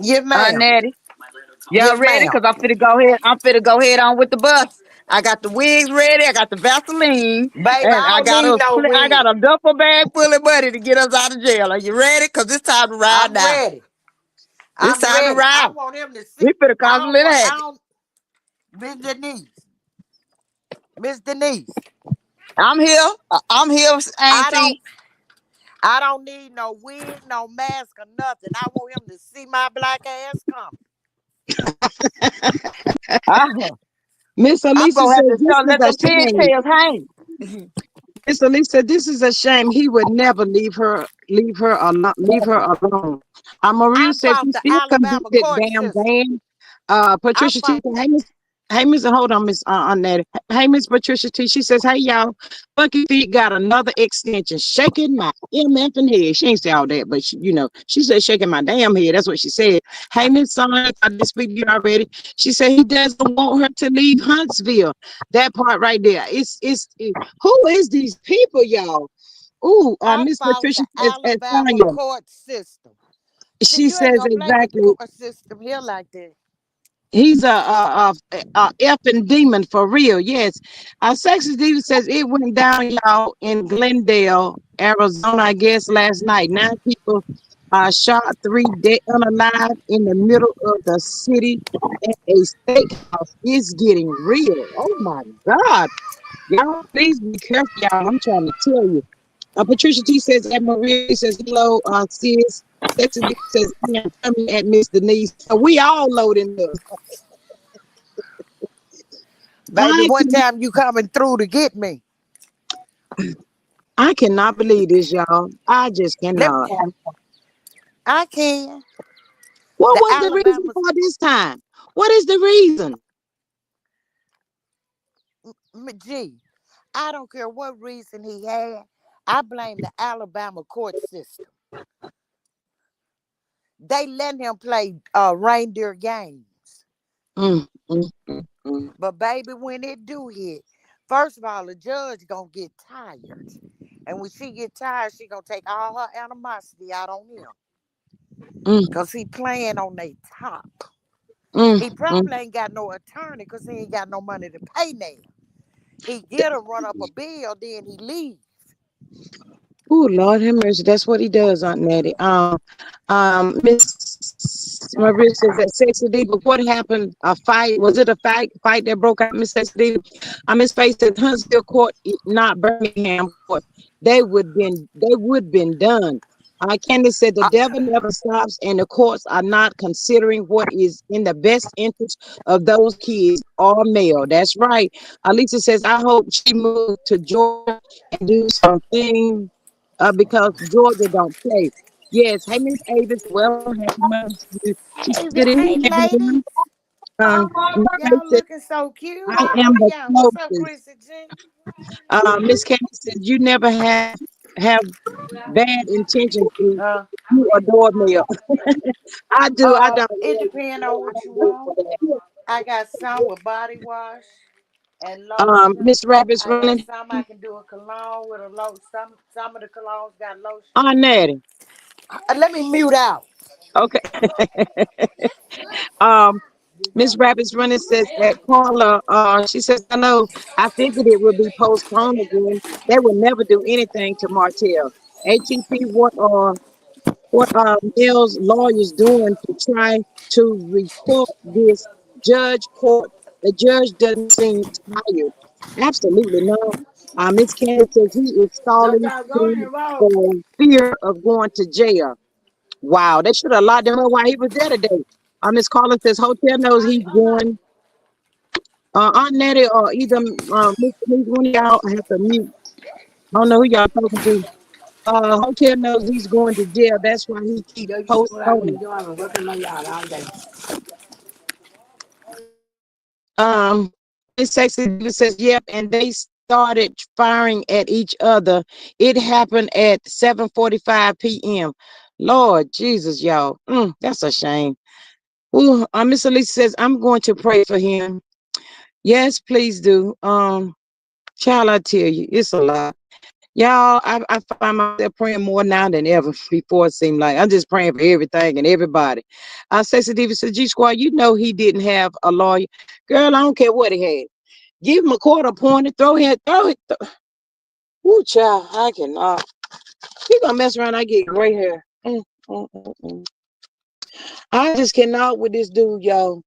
Yes, Aunt ma'am. Nettie. Y'all Yes, ready? ma'am. Cause I'm finna go ahead. I'm finna go ahead on with the bus. I got the wigs ready. I got the Vaseline, Baby, and I don't need no I got wig. a duffel bag full of money to get us out of jail. Are you ready? Cause it's time to ride I'm now. ready. It's I'm time to ready. I ride. want him to see. We finna cause a I don't little want. havoc. I don't. Miss Denise. Miss Denise. I'm here. I'm here, I don't. Auntie. I don't need no wig, no mask, or nothing. I want him to see my black ass coming. Uh, Miss I'm Alicia gonna have says, to this show is let a them shame. pigtails hang. Miss Elisa, this is a shame. He would never leave her alone. Maria I'm says talking he the still Alabama convicted. court Damn system. Dan. I'm Patricia T. talking. Hey Miss, hold on, Miss on that. Hey Miss Patricia T. She says, hey y'all, Funky Feet got another extension, shaking my MFing head. She ain't say all that, but she said shaking my damn head. That's what she said. Hey Miss Sonia, I did speak to you already. She said he doesn't want her to leave Huntsville. That part right there. Who is these people, y'all? Ooh, I'm Miss talking Patricia the says, Alabama Sonia, court system. See, she you ain't says gonna play with the exactly. court system here like that. He's a effing demon for real. Yes. Sexy Diva says it went down, y'all, in Glendale, Arizona, I guess, last night. 9 people shot, 3 dead unalive in the middle of the city at a steakhouse. It's getting real. Oh my God. Y'all, please be careful, y'all. I'm trying to tell you. Patricia T says, at Maria says, hello, sis. Sexy D says, I am coming at Miss Denise. So we all loading up. Baby, I what can, time you coming through to get me? I cannot believe this, y'all. I just Let cannot. I can. What The was the reason Alabama for this time? What is the reason? G. I don't care what reason he had. I blame the Alabama court system. They let him play reindeer games. Mm, mm, mm, mm, But baby, when it do hit, first of all, the judge gonna get tired. And when she get tired, she gonna take all her animosity out on him. mm, Cause he playing on their top. mm, He mm. probably ain't got no attorney because he ain't got no money to pay now. He get him run up a bill, then he leave. Oh, Lord have mercy. That's what he does, Aunt Natty. Miss Maria says that Sexy Diva, what happened? A fight? Was it a fight that broke out, Miss Sexy Diva? Miss Faith said Huntsville court, not Birmingham court. They would been done. Candace said the devil never stops, and the courts are not considering what is in the best interest of those kids or male. That's right. Lisa says, I hope she moved to Georgia and do something because Georgia don't play. Yes. Hey, Miss Avis, welcome. Happy Monday to you. She said, good Hey, evening, everyone. ladies. Miss Faith Y'all said, looking so cute. I How am are the y'all? What's up, closest. Chrissy G? Miss Candace said, you never have bad intentions. Uh, You adore me. I do. I don't. it depends on what you want. I got some with body wash and lotion. Miss Rabbit's I got running. some I can do a cologne with a lotion. Some of the colognes got lotion On in them. Natty. Let me mute out. Okay. Um, Miss Rabbit's running says that Carla, she says, hello. I figured it would be postponed again. They would never do anything to Martell. ATP, what Mel's lawyers doing to try to report this court? The judge doesn't seem tired. Absolutely not. Miss Candace says he is Don't stalling y'all go in him the road. for fear of going to jail. Wow, they should have locked him up while he was there today. Miss Collins says hotel knows he's going. Aunt Nettie or either Mr. Denise, one of y'all have to mute. I don't know who y'all talking to. Hotel knows he's going to jail. That's why he keep Girl, you see what I've been postponing. doing? I've been working my yard all day. Um, Miss Sexy Diva says, yep, and they started firing at each other. It happened at 7:45 p.m. Lord Jesus, y'all. That's a shame. Ooh, Miss Elise says, I'm going to pray for him. Yes, please do. Child, I tell you, it's a lot. Y'all, I find myself praying more now than ever before. It seemed like I'm just praying for everything and everybody. Sexy Diva said, G Squad, you know he didn't have a lawyer. Girl, I don't care what he had. Give him a court appointed, throw it. Woo, child, I cannot. He gonna mess around, I get gray hair. Mm, mm. I just cannot with this dude, y'all.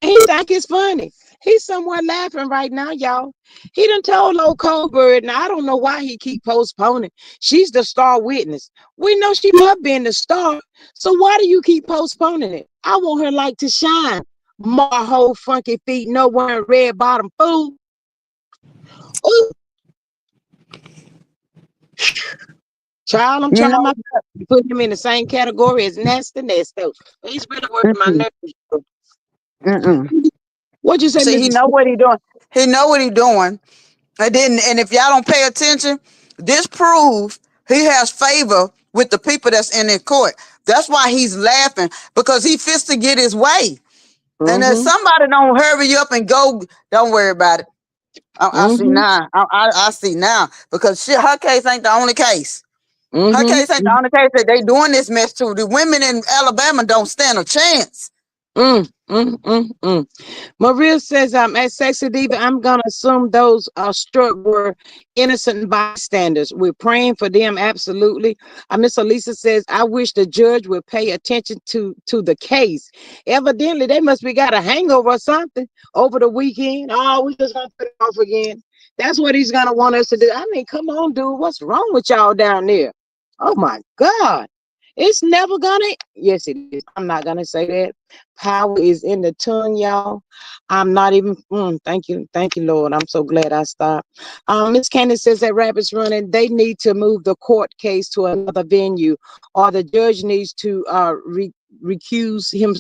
He think it's funny. He's somewhere laughing right now, y'all. He done told old Colbert, and I don't know why he keep postponing. She's the star witness. We know she must be the star. So why do you keep postponing it? I want her like to shine. More whole funky feet, no wearing red bottom fool. Ooh, child, I'm trying No. my best to put him in the same category as Nasty Nesto. He's really working my Mm-mm, nerves. mm-mm. What'd you say, See, he Mrs. know what he doing. He know what he doing. And if y'all don't pay attention, this proves he has favor with the people that's in the court. That's why he's laughing because he fits to get his way. And if Mm-hmm. somebody don't hurry up and go, don't worry about it. I see Mm-hmm. now. I see now because shit, her case ain't the only case. Her case ain't Mm-hmm. the only case that they doing this mess to. The women in Alabama don't stand a chance. Mm. Maria says, at Sexy Diva, I'm going to assume those struck were innocent bystanders. We're praying for them, absolutely. Miss Elisa says, I wish the judge would pay attention to the case. Evidently, they must be got a hangover or something over the weekend. Oh, we just going to put it off again. That's what he's going to want us to do. I mean, come on, dude. What's wrong with y'all down there? Oh, my God. It's never going to. Yes, it is. I'm not going to say that. Power is in the tongue, y'all. I'm not even. Thank you, Lord. I'm so glad I stopped. Miss Candace says that Rabbits Running, they need to move the court case to another venue, or the judge needs to recuse him.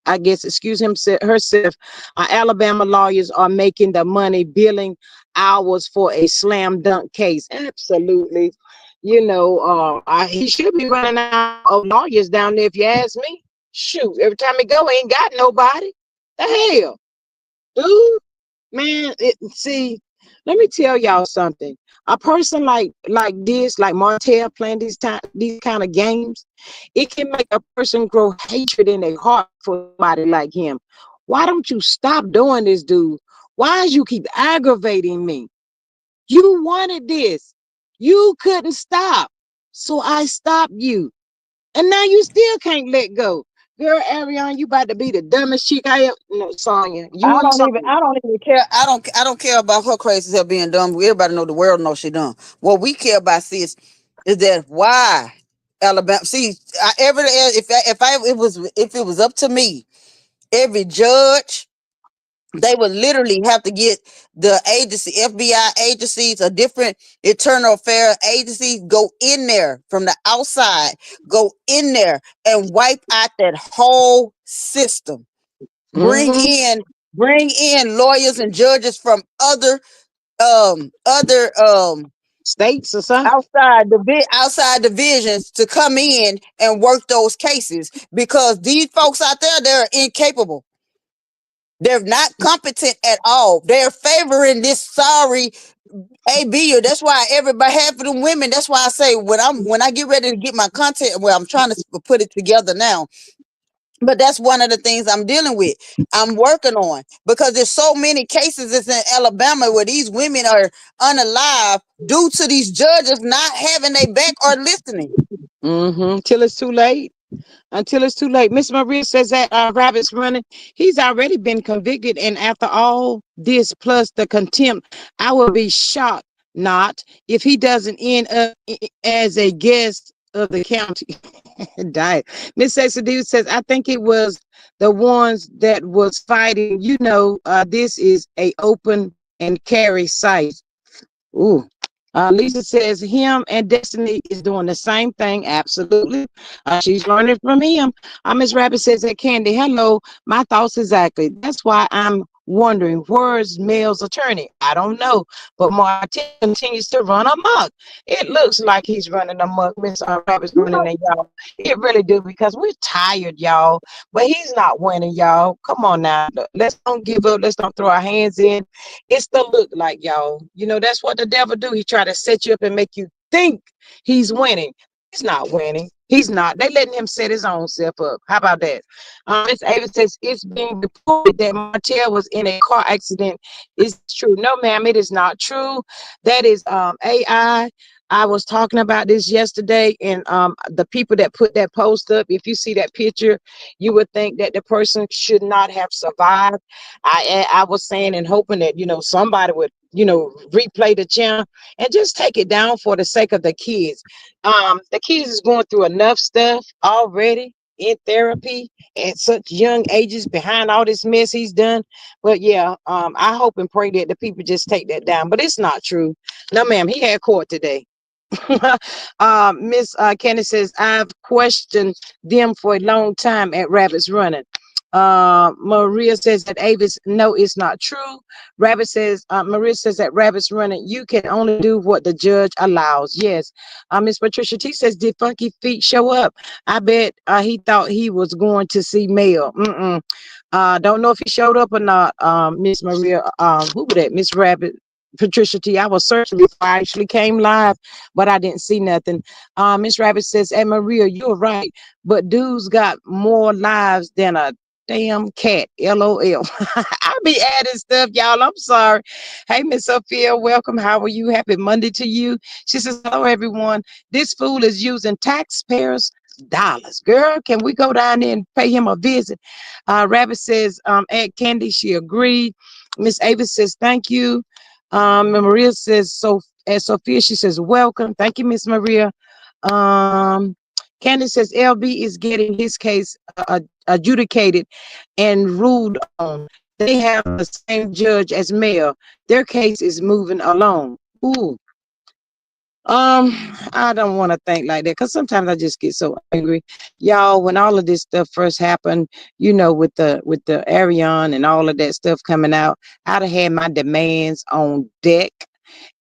I guess excuse himself herself. Alabama lawyers are making the money billing hours for a slam dunk case. Absolutely. He should be running out of lawyers down there, if you ask me. Shoot, every time he go, he ain't got nobody. The hell, dude, man. See, let me tell y'all something. A person like this, like Martell playing these kind of games, it can make a person grow hatred in their heart for somebody like him. Why don't you stop doing this, dude? Why you keep aggravating me? You wanted this. You couldn't stop. So I stopped you. And now you still can't let go. Girl, Ariana, you about to be the dumbest chick I ever. No, Sonya. You and Sonya. I don't even care. I don't care about her crazy self being dumb. Everybody know the world knows she dumb. What we care about, sis, is that why Alabama. See, if it was up to me, every judge, they would literally have to get the agency, FBI agencies, or different internal affair agencies, go in there from the outside, go in there and wipe out that whole system. Bring Mm-hmm. in bring in lawyers and judges from other States or something. outside divisions to come in and work those cases, because these folks out there, they're incapable. They're not competent at all. They're favoring this sorry AB. That's why everybody, half of them women. That's why I say when I get ready to get my content, well, I'm trying to put it together now. But that's one of the things I'm dealing with. I'm working on, because there's so many cases that's in Alabama where these women are unalive due to these judges not having their back or listening. Mm-hmm. Till it's too late. Until it's too late. Miss Maria says that Rabbit's Running, he's already been convicted. And after all this, plus the contempt, I would be shocked not if he doesn't end up as a guest of the county. Die. Miss Sexy Diva says, I think it was the ones that was fighting. This is a open and carry site. Ooh. Lisa says him and Destiny is doing the same thing. Absolutely. She's learning from him. Miss Rabbit says that Candy, hello. My thoughts exactly. That's why I'm wondering, where's Mel's attorney? I don't know. But Martin continues to run amok. It looks like he's running amok. Miss Rabbit's You running, know, and y'all. It really do, because we're tired, y'all. But he's not winning, y'all. Come on now. Let's don't give up. Let's don't throw our hands in. It's the look like, y'all. That's what the devil do. He try to set you up and make you think he's winning. He's not winning. He's not. They letting him set his own self up. How about that? Miss Ava says it's being reported that Martell was in a car accident. Is true? No, ma'am, it is not true. That is AI. I was talking about this yesterday, and the people that put that post up, if you see that picture, you would think that the person should not have survived. I was saying and hoping that somebody would replay the channel and just take it down for the sake of the kids. The kids is going through enough stuff already in therapy at such young ages behind all this mess he's done. But yeah, I hope and pray that the people just take that down. But it's not true. No, ma'am, he had court today. Miss Candace says, I've questioned them for a long time at Rabbits Running. Maria says that Avis, no, it's not true. Maria says that Rabbits Running, you can only do what the judge allows. Yes. Miss Patricia T says, did Funky Feet show up? I bet he thought he was going to see Mel. Don't know if he showed up or not. Miss Maria, who was that? Miss Rabbit. Patricia T. I was searching before I actually came live, but I didn't see nothing. Miss Rabbit says, hey, Maria, you're right. But dudes got more lives than a damn cat. LOL. I be adding stuff, y'all. I'm sorry. Hey, Miss Sophia, welcome. How are you? Happy Monday to you. She says, hello, everyone. This fool is using taxpayers' dollars. Girl, can we go down there and pay him a visit? Rabbit says, Aunt Candy, she agreed. Miss Avis says, thank you. And Maria says, so as Sophia, she says, welcome. Thank you, Miss Maria. Um, Candy says LB is getting his case adjudicated and ruled on. They have the same judge as Mel. Their case is moving along. Ooh. I don't want to think like that because sometimes I just get so angry, y'all. When all of this stuff first happened, with the Arion and all of that stuff coming out, I'd have had my demands on deck,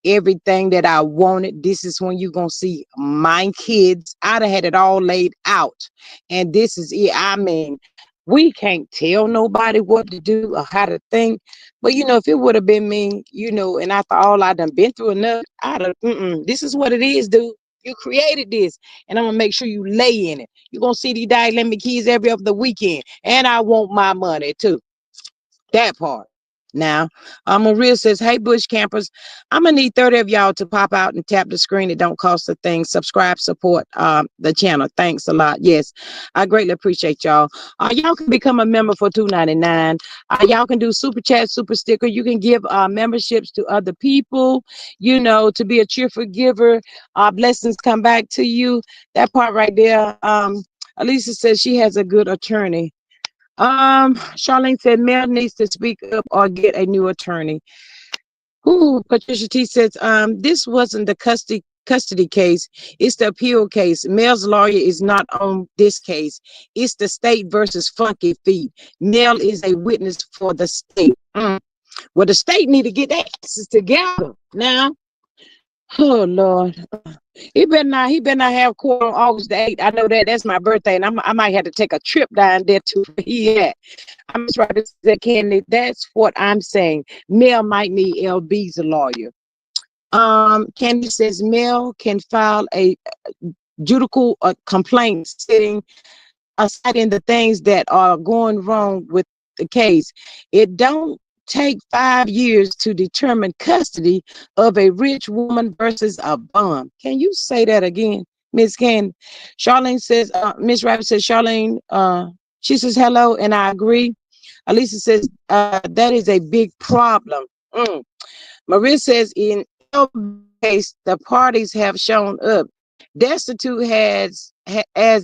everything that I wanted. This is when you're gonna see my kids. I'd have had it all laid out. And this is it. I mean, we can't tell nobody what to do or how to think. But if it would have been me, and after all I done been through enough, I'd have, this is what it is, dude. You created this, and I'm gonna make sure you lay in it. You're gonna see these dilemma kids every other weekend, and I want my money too. That part. Now, Maria says, hey, Bush campers, I'm going to need 30 of y'all to pop out and tap the screen. It don't cost a thing. Subscribe, support the channel. Thanks a lot. Yes, I greatly appreciate y'all. Y'all can become a member for $2.99. Y'all can do super chat, super sticker. You can give memberships to other people, to be a cheerful giver. Blessings come back to you. That part right there. Alisa says she has a good attorney. Charlene said Mel needs to speak up or get a new attorney. Ooh, Patricia T says, this wasn't the custody case. It's the appeal case. Mel's lawyer is not on this case. It's the state versus Funky Feet. Mel is a witness for the state. Well, the state need to get their asses together now. Oh Lord. He better not have court on August the 8th. I know that that's my birthday, and I might have to take a trip down there to where he at. I'm just right to say, Candy. That's what I'm saying. Mel might need LB's lawyer. Candy says Mel can file a judicial complaint sitting citing the things that are going wrong with the case. It don't take 5 years to determine custody of a rich woman versus a bum. Can you say that again, Miss Candy? Charlene says, Miss Rabbit says, Charlene, she says hello, and I agree. Alisa says, that is a big problem. Maria says, in case, the parties have shown up. Destitute as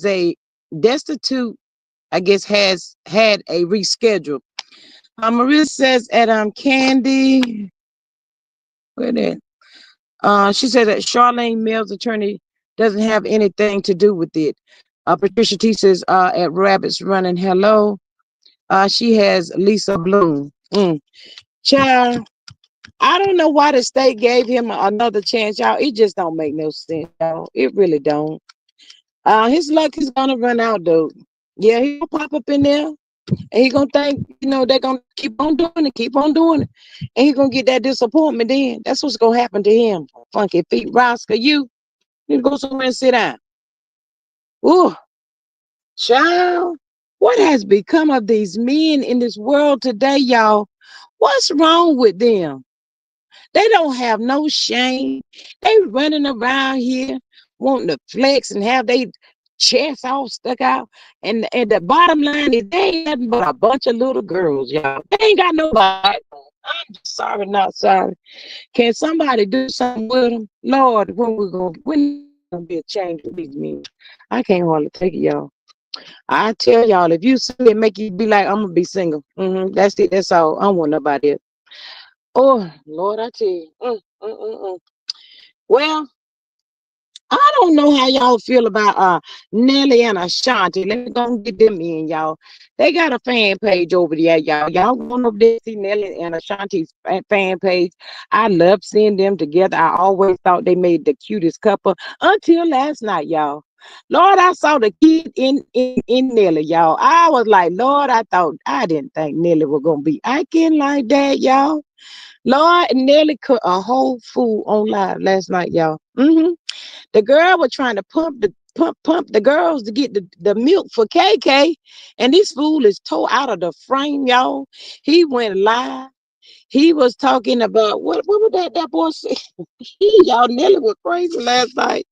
a destitute, I guess, has had a reschedule. Maria says at Candy, where that? She said that Charlene Mills' attorney doesn't have anything to do with it. Patricia T says at Rabbits Running, hello. She has Lisa Bloom. Child, I don't know why the state gave him another chance, y'all. It just don't make no sense, y'all. It really don't. His luck is gonna run out, though. Yeah, he'll pop up in there, and he gonna think, they're gonna keep on doing it, keep on doing it, and he gonna get that disappointment. Then that's what's gonna happen to him. Funky feet, Roscoe, you need to go somewhere and sit down. Ooh, child, what has become of these men in this world today, y'all? What's wrong with them? They don't have no shame. They running around here wanting to flex and have their chests all stuck out. And the bottom line is they ain't nothing but a bunch of little girls, y'all. They ain't got nobody. I'm just sorry, not sorry. Can somebody do something with them? Lord, when be a change with these men? I can't hardly take it, y'all. I tell y'all, if you see it, make you be like, I'm gonna be single. That's it. That's all. I don't want nobody else. Oh Lord, I tell you. Well, I don't know how y'all feel about Nelly and Ashanti. Let me go and get them in, y'all. They got a fan page over there, y'all. Y'all going over there to see Nelly and Ashanti's fan page. I love seeing them together. I always thought they made the cutest couple until last night, y'all. Lord, I saw the kid in Nelly, y'all. I was like, Lord, I didn't think Nelly was gonna be acting like that, y'all. Lord, Nelly cooked a whole fool on live last night, y'all. The girl was trying to pump pump the girls to get the milk for KK. And this fool is tore out of the frame, y'all. He went live. He was talking about what was that boy say? Y'all, Nelly was crazy last night.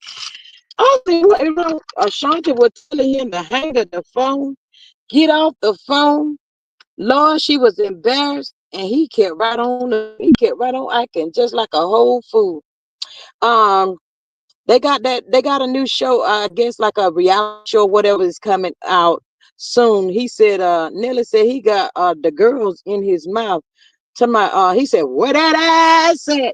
I think Ashanti was telling him to hang up the phone, get off the phone. Lord, she was embarrassed, and he kept right on acting just like a whole fool. Um, they got a new show, I guess like a reality show, whatever is coming out soon. He said, Nelly said he got the girls in his mouth. To my he said, "What that ass said."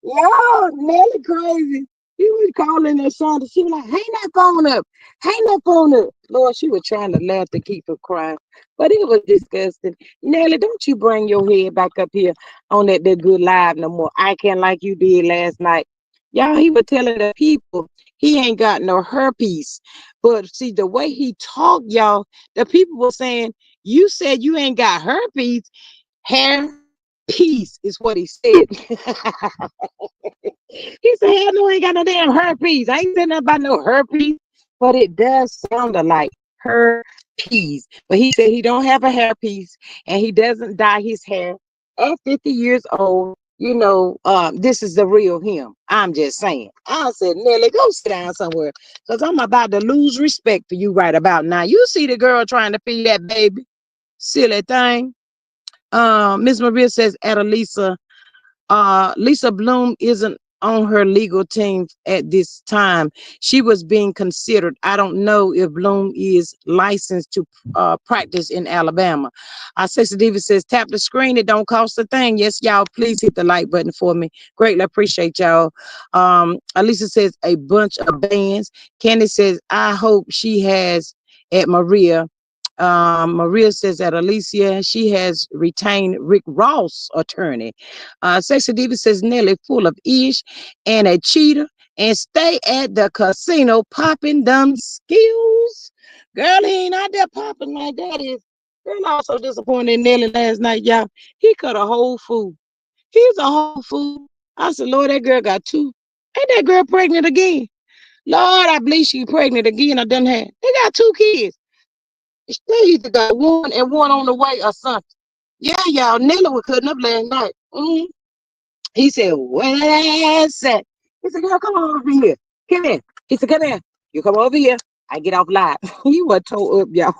Yo, Nelly crazy. He was calling her son. She was like, hang that phone up. Hang that phone up. Lord, she was trying to laugh to keep her crying. But it was disgusting. Nelly, don't you bring your head back up here on that good live no more. I can't like you did last night. Y'all, he was telling the people he ain't got no herpes. But see, the way he talked, y'all, the people were saying, you said you ain't got herpes. Hair peace is what he said. He said, hell no, I ain't got no damn herpes. I ain't saying nothing about no herpes, but it does sound like herpes. But he said he don't have a hairpiece and he doesn't dye his hair at 50 years old. You know, this is the real him. I'm just saying. I said, Nelly, go sit down somewhere because I'm about to lose respect for you right about now. You see the girl trying to feed that baby. Silly thing. Miss Maria says, Adelisa, Lisa Bloom isn't on her legal team at this time. She was being considered. I don't know if Bloom is licensed to practice in Alabama. Sexy Diva says, tap the screen. It don't cost a thing. Yes, y'all, please hit the like button for me. Greatly appreciate y'all. Alisa says, a bunch of bands. Candy says, I hope she has at Maria. Maria says that Alicia, she has retained Rick Ross attorney. Sexy Diva says Nelly full of ish and a cheater and stay at the casino popping dumb skills. Girl, he ain't out there popping like that is. Girl, I was so disappointed in Nelly last night, y'all. He cut a whole fool. He's a whole fool. I said, Lord, that girl got two. Ain't that girl pregnant again? Lord, I believe she pregnant again. I done had. They got two kids. They either got one and one on the way or something. Yeah, y'all. Nelly was cutting up last night. He said, where's that? He said, girl, come on over here. Come here. He said, come here. You come over here. I get off live. You were tore up, y'all.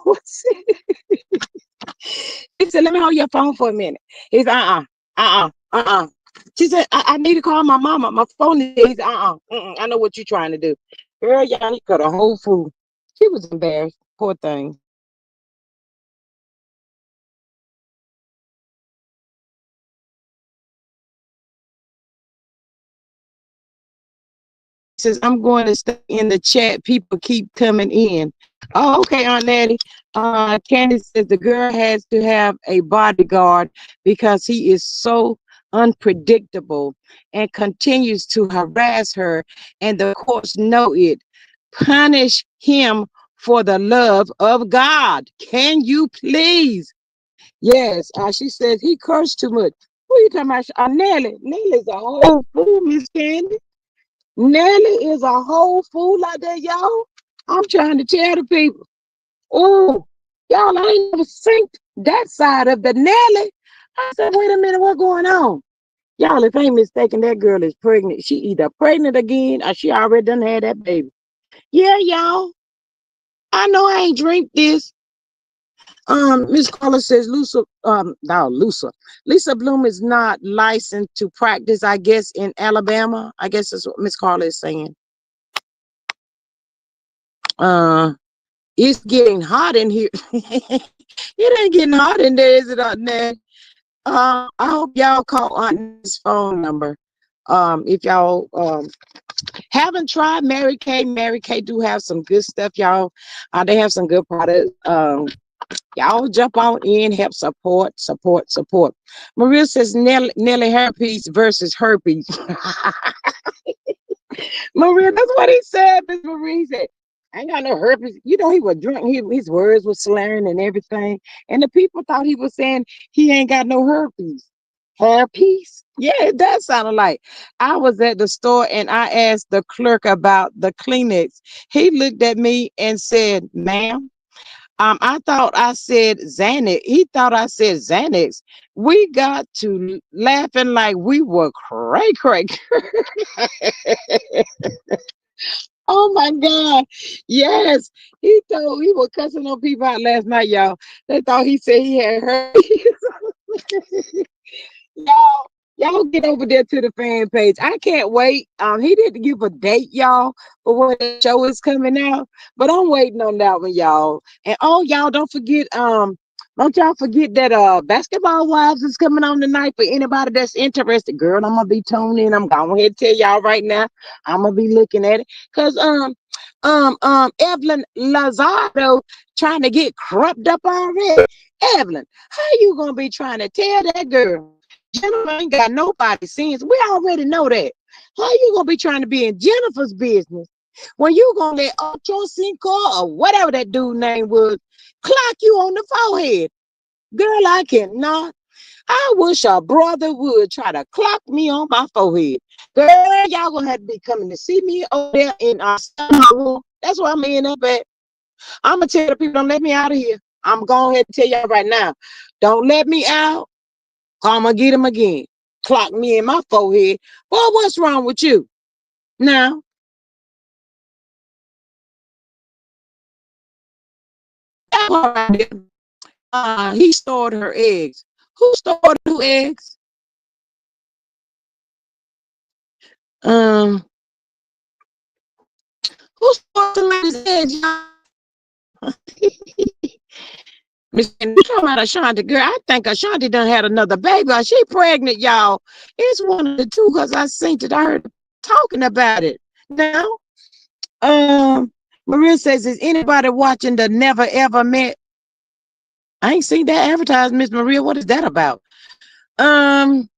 He said, let me hold your phone for a minute. He said, She said, I need to call my mama. My phone is, he said, I know what you're trying to do. Girl, y'all, he cut a whole fool. She was embarrassed. Poor thing. He says, I'm going to stay in the chat. People keep coming in. Oh, okay, Aunt Natty. Candy says the girl has to have a bodyguard because he is so unpredictable and continues to harass her, and the courts know it. Punish him for the love of God. Can you please? Yes, she says he cursed too much. Who are you talking about? Nelly. Nelly's a whole fool, Miss Candy. Nelly is a whole fool like that, y'all. I'm trying to tell the people. Oh, y'all, I ain't never seen that side of the Nelly. I said, wait a minute, what's going on? Y'all, if I ain't mistaken, that girl is pregnant. She either pregnant again or she already done had that baby. Yeah, y'all. I know I ain't drink this. Miss Carla says Lisa Bloom is not licensed to practice, I guess, in Alabama. I guess that's what Miss Carla is saying. Uh, it's getting hot in here. It ain't getting hot in there, is it, Aunt Ned? I hope y'all call Aunt Ned's phone number. If y'all haven't tried Mary Kay do have some good stuff, y'all. They have some good products. Y'all jump on in, help support. Maria says Nelly herpes versus herpes. Maria, that's what he said, Miss Maria. He said, I ain't got no herpes. You know, he was drunk. His words were slurring and everything. And the people thought he was saying he ain't got no herpes. Hairpiece? Yeah, it does sound like. I was at the store and I asked the clerk about the Kleenex. He looked at me and said, "Ma'am, I thought I said Xanax." He thought I said Xanax. We got to laughing like we were cray cray. Oh my God. Yes. He was cussing on people out last night, y'all. They thought he said he had herpes. Y'all, y'all get over there to the fan page. I can't wait. He didn't give a date, y'all, for when the show is coming out, but I'm waiting on that one, y'all. And oh, y'all, don't y'all forget that Basketball Wives is coming on tonight for anybody that's interested. Girl, I'm gonna be tuning in. I'm going ahead to tell y'all right now. I'm gonna be looking at it. Cause Evelyn Lazardo trying to get crept up already. Evelyn, how you gonna be trying to tell that girl? Jennifer ain't got nobody sense. We already know that. How you gonna be trying to be in Jennifer's business when you gonna let Ocho Cinco or whatever that dude name was clock you on the forehead? Girl, I cannot. I wish a brother would try to clock me on my forehead. Girl, y'all gonna have to be coming to see me over there in our room. That's where I'm in up at. I'm gonna tell the people, don't let me out of here. I'm going ahead and tell y'all right now. Don't let me out. I'm gonna get him again. Clock me in my forehead. Boy, what's wrong with you? Now, that part right there, he stored her eggs. Who stored who eggs? Um, who stored somebody's eggs, y'all? Miss Candy, talking about Ashanti, girl. I think Ashanti done had another baby. She pregnant, y'all. It's one of the two because I seen it. I heard talking about it. Now, Maria says, is anybody watching the Never Ever Met? I ain't seen that advertised, Miss Maria. What is that about? Um,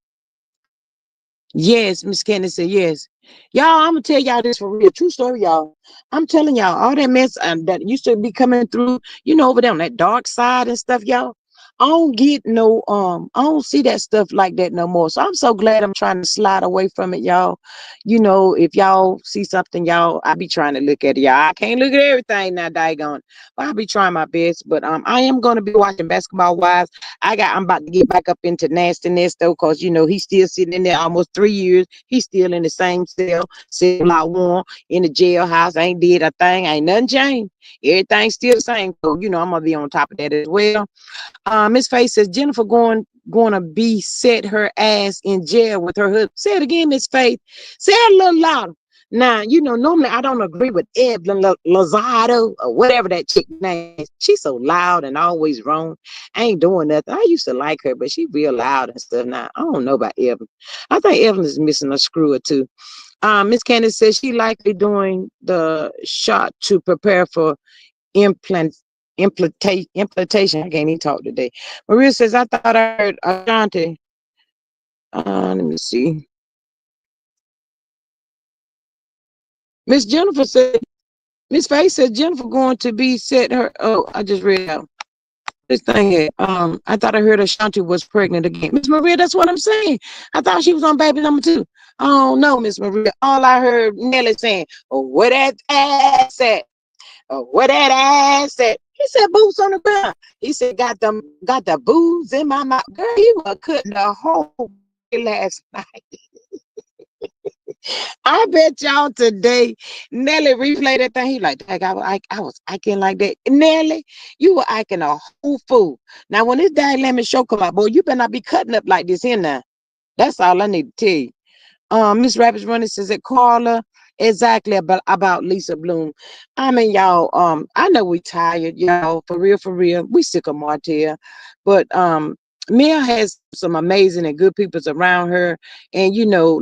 yes, Miss Candace said yes. Y'all, I'm gonna tell y'all this for real. True story, y'all. I'm telling y'all, all that mess that used to be coming through, over there on that dark side and stuff, y'all. I don't get no I don't see that stuff like that no more. So I'm so glad I'm trying to slide away from it, y'all. If y'all see something, y'all, I be trying to look at it, y'all. I can't look at everything now, daggone. But I'll be trying my best. But I am gonna be watching Basketball Wives. I'm about to get back up into nastiness though, cause he's still sitting in there almost 3 years. He's still in the same cell, sitting like one in the jailhouse. Ain't did a thing, ain't nothing changed. Everything's still the same. So I'm gonna be on top of that as well. Miss Faith says Jennifer going to be set her ass in jail with her husband. Say it again, Miss Faith. Say it a little louder. Now, normally I don't agree with Evelyn Lozado or whatever that chick name is. She's so loud and always wrong. I ain't doing nothing. I used to like her, but she real loud and stuff. Now, I don't know about Evelyn. I think Evelyn is missing a screw or two. Miss Candace says she likely doing the shot to prepare for implant implantation. I can't even talk today. Maria says, I thought I heard Ashanti. Let me see. Miss Jennifer said, Miss Faye said Jennifer going to be set her. Oh, I just read out this thing here. I thought I heard Ashanti was pregnant again. Miss Maria, that's what I'm saying. I thought she was on baby number 2. Oh no, Miss Maria. All I heard Nelly saying, oh, where that ass at? Oh, where that ass at? He said boots on the ground. He said got the booze in my mouth. Girl, he was cutting the whole last night. I bet y'all today, Nelly replayed that thing. He like, Dag, I was acting like that. Nelly, you were acting a whole fool. Now, when this Dag Lemon show come out, boy, you better not be cutting up like this here now. That's all I need to tell you. Miss Rabbit's running says that Carla exactly about Lisa Bloom. I mean, y'all, I know we tired, y'all, for real. We sick of Martell. But Mia has some amazing and good peoples around her. And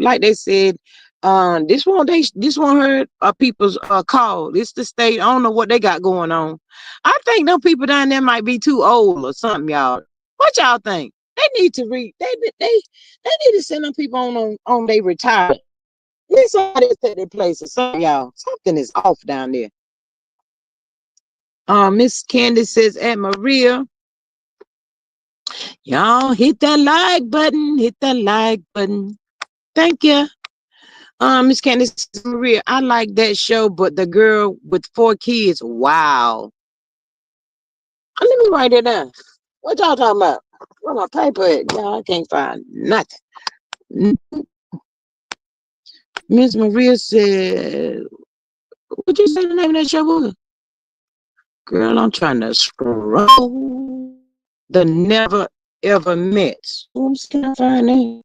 like they said, this won't hurt people's call. It's the state. I don't know what they got going on. I think them people down there might be too old or something, y'all. What y'all think? They need to read. They need to send them people on their retirement. Need somebody to take their place or something, y'all. Something is off down there. Miss Candace says at Maria. Y'all hit that like button. Hit that like button. Thank you. Miss Candace says, Maria, I like that show, but the girl with 4 kids, wow. Let me write it down. What y'all talking about? Where my paper at? Y'all, I can't find nothing. Miss Maria said, what you say the name of that show was? Girl, I'm trying to scroll. The Never Ever Met. Oops, can I find it?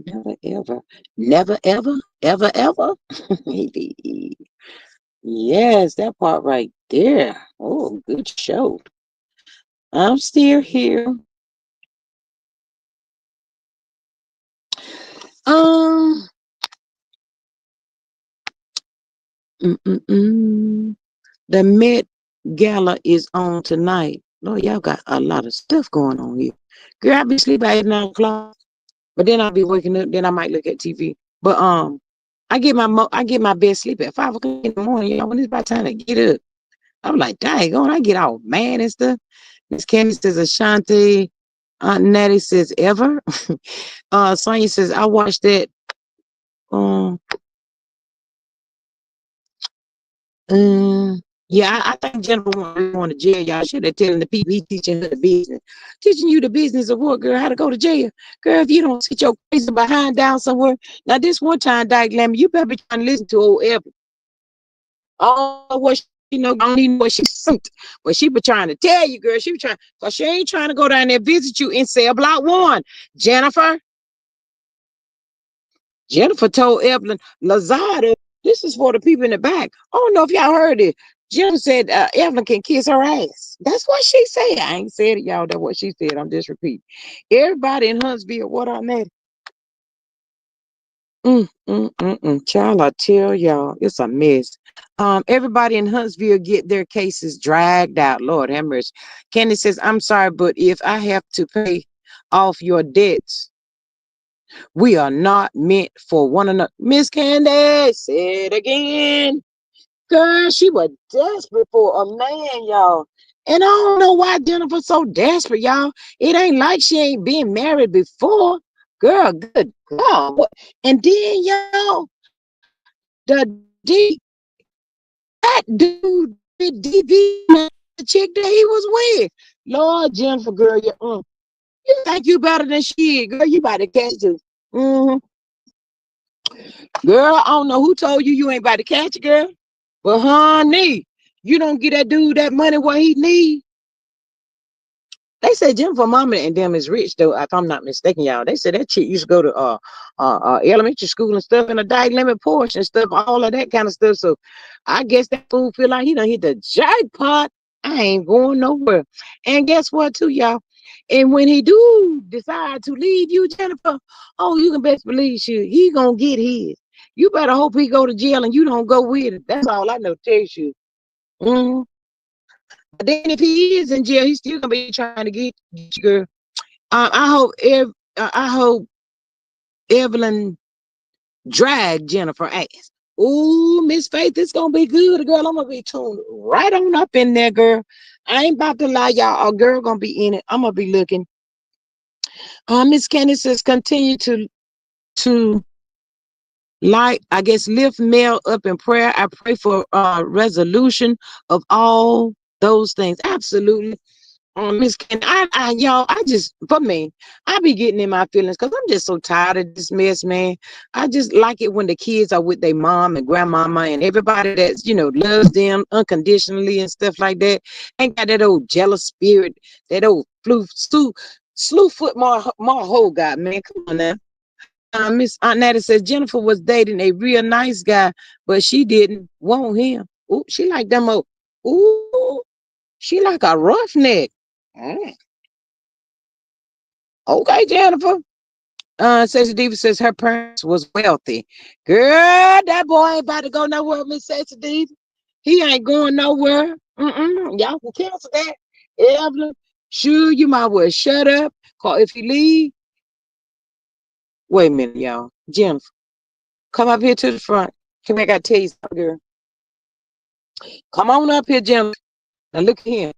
Never ever. Never ever. Ever ever. Maybe. Yes, that part right there. Oh, good show. I'm still here. Um, mm-mm-mm. The Met Gala is on tonight. Lord, y'all got a lot of stuff going on here. Girl, I be sleeping at 9 o'clock, but then I'll be waking up. Then I might look at TV. But I get my best sleep at 5 o'clock in the morning. Y'all, when it's about time to get up, I'm like, dang, I get all mad and stuff. Miss Candy says Ashanti. Aunt Natty says ever. Sonya says I watched that. Um, yeah, I think Jennifer want to jail. Y'all should have telling the people he teaching her the business. Teaching you the business of what, girl? How to go to jail. Girl, if you don't sit your crazy behind down somewhere. Now, this one time, Dyke Lamb, you better be trying to listen to old Evan. I don't know what she know. I don't even know what she's suit. But she be trying to tell you, girl. She be trying, because she ain't trying to go down there visit you in cell block 1. Jennifer. Jennifer told Evelyn, Lazada, this is for the people in the back. I don't know if y'all heard it. Jennifer said Evelyn can kiss her ass. That's what she said. I ain't said it, y'all. That's what she said. I'm just repeating. Everybody in Huntsville, what on that? Child, I tell y'all, it's a mess. Everybody in Huntsville get their cases dragged out. Lord have mercy. Candy says, I'm sorry, but if I have to pay off your debts, we are not meant for one another. Miss Candy, say it again. Girl, she was desperate for a man, y'all. And I don't know why Jennifer's so desperate, y'all. It ain't like she ain't been married before. Girl, good God. And then, y'all, the that dude did DV the chick that he was with. Lord, Jennifer, girl, you think you better than she is, girl. You about to catch this. Mm-hmm. Girl, I don't know who told you ain't about to catch it, girl. But honey, you don't get that dude that money what he need. They say Jennifer Mama and them is rich though, if I'm not mistaken, y'all. They said that chick used to go to elementary school and stuff in a diet limit portion and stuff, all of that kind of stuff. So I guess that fool feel like he done hit the jackpot. I ain't going nowhere. And guess what, too, y'all? And when he do decide to leave you, Jennifer, oh, you can best believe he gonna get his. You better hope he go to jail and you don't go with it. That's all I know. Tell you. Mm-hmm. But then if he is in jail, he's still gonna be trying to get you, girl. I hope Evelyn drag Jennifer ass. Ooh, Miss Faith, it's gonna be good, girl. I'm gonna be tuned right on up in there, girl. I ain't about to lie, y'all. A girl gonna be in it. I'm gonna be looking. Miss Candace says continue to like, I guess, lift Mel up in prayer. I pray for resolution of all those things. Absolutely. Miss Candy, y'all, I just, for me, I be getting in my feelings because I'm just so tired of this mess, man. I just like it when the kids are with their mom and grandmama and everybody that's, loves them unconditionally and stuff like that. Ain't got that old jealous spirit, that old slew foot my whole God, man. Come on now. Miss Aunt Natty says Jennifer was dating a real nice guy, but she didn't want him. Ooh, she like them old, ooh, she like a roughneck. Mm. Okay, Jennifer. Sexy Diva says her parents was wealthy. Girl, that boy ain't about to go nowhere, Miss Sexy Diva. He ain't going nowhere. Y'all can cancel that. Evelyn, sure, you might well shut up. Cause if you leave, wait a minute, y'all. Jennifer, come up here to the front. Come here, I gotta tell you something, girl. Come on up here, Jennifer. Now look here.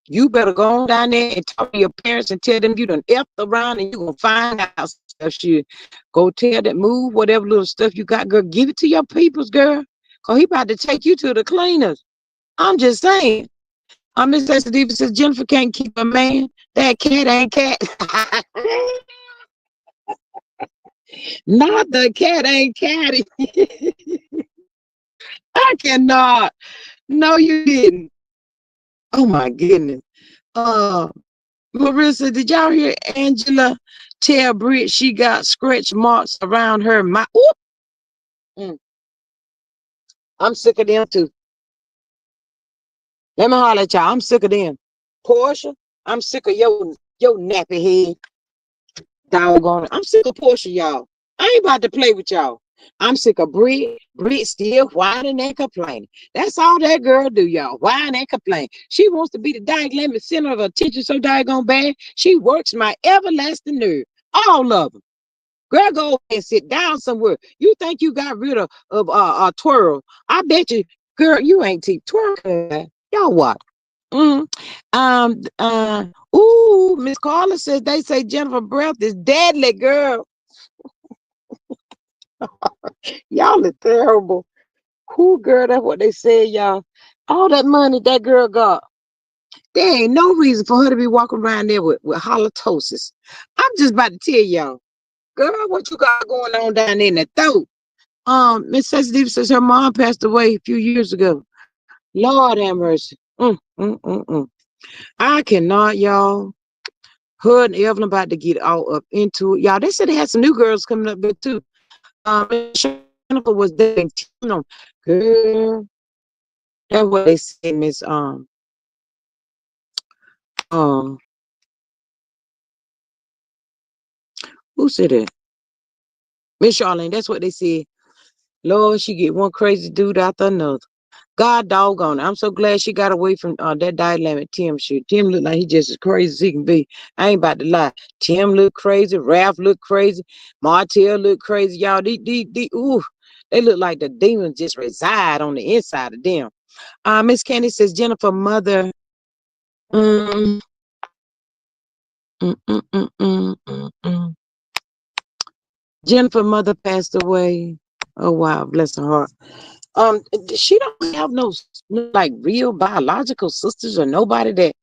You better go on down there and talk to your parents and tell them you done effed around and you're going to find out some stuff. Shit. Go tell that move, whatever little stuff you got, girl. Give it to your peoples, girl. Because he about to take you to the cleaners. I'm just saying. Miss Esther says Jennifer can't keep a man. That cat ain't cat. Not the cat ain't catty. I cannot. No, you didn't. Oh my goodness. Uh Marissa, did y'all hear Angela tell Britt she got scratch marks around her mouth? Mm, I'm sick of them too. Let me holler at y'all. I'm sick of them. Portia, I'm sick of your nappy head. Doggone it. I'm sick of Portia, y'all. I ain't about to play with y'all. I'm sick of Brit. Brit still whining and complaining. That's all that girl do, y'all. Whine and complain. She wants to be the diagrammatic center of attention so daggone bad. She works my everlasting nerve. All of them. Girl, go and sit down somewhere. You think you got rid of twirl? I bet you, girl, you ain't teeth twirl. Y'all what? Mm. Miss Carla says they say Jennifer breath is deadly, girl. Y'all are terrible. Who, girl, that's what they say, y'all. All that money that girl got. There ain't no reason for her to be walking around there with halitosis. I'm just about to tell y'all. Girl, what you got going on down there in the throat? Miss Sensitive says her mom passed away a few years ago. Lord have mercy. I cannot, y'all. Her and Evelyn about to get all up into it. Y'all, they said they had some new girls coming up there too. Jennifer was dating Tino. Girl, that's what they said, Miss um who said that? Miss Charlene, that's what they said. Lord, she get one crazy dude after another. God doggone it. I'm so glad she got away from that dynamic Tim shit. Tim look like he just as crazy as he can be. I ain't about to lie. Tim look crazy. Ralph look crazy. Martell look crazy. Y'all, they look like the demons just reside on the inside of them. Miss Candy says Jennifer mother. Mm, mm, mm, mm, mm, mm, mm. Jennifer mother passed away. Oh wow, bless her heart. She don't have no like real biological sisters or nobody that.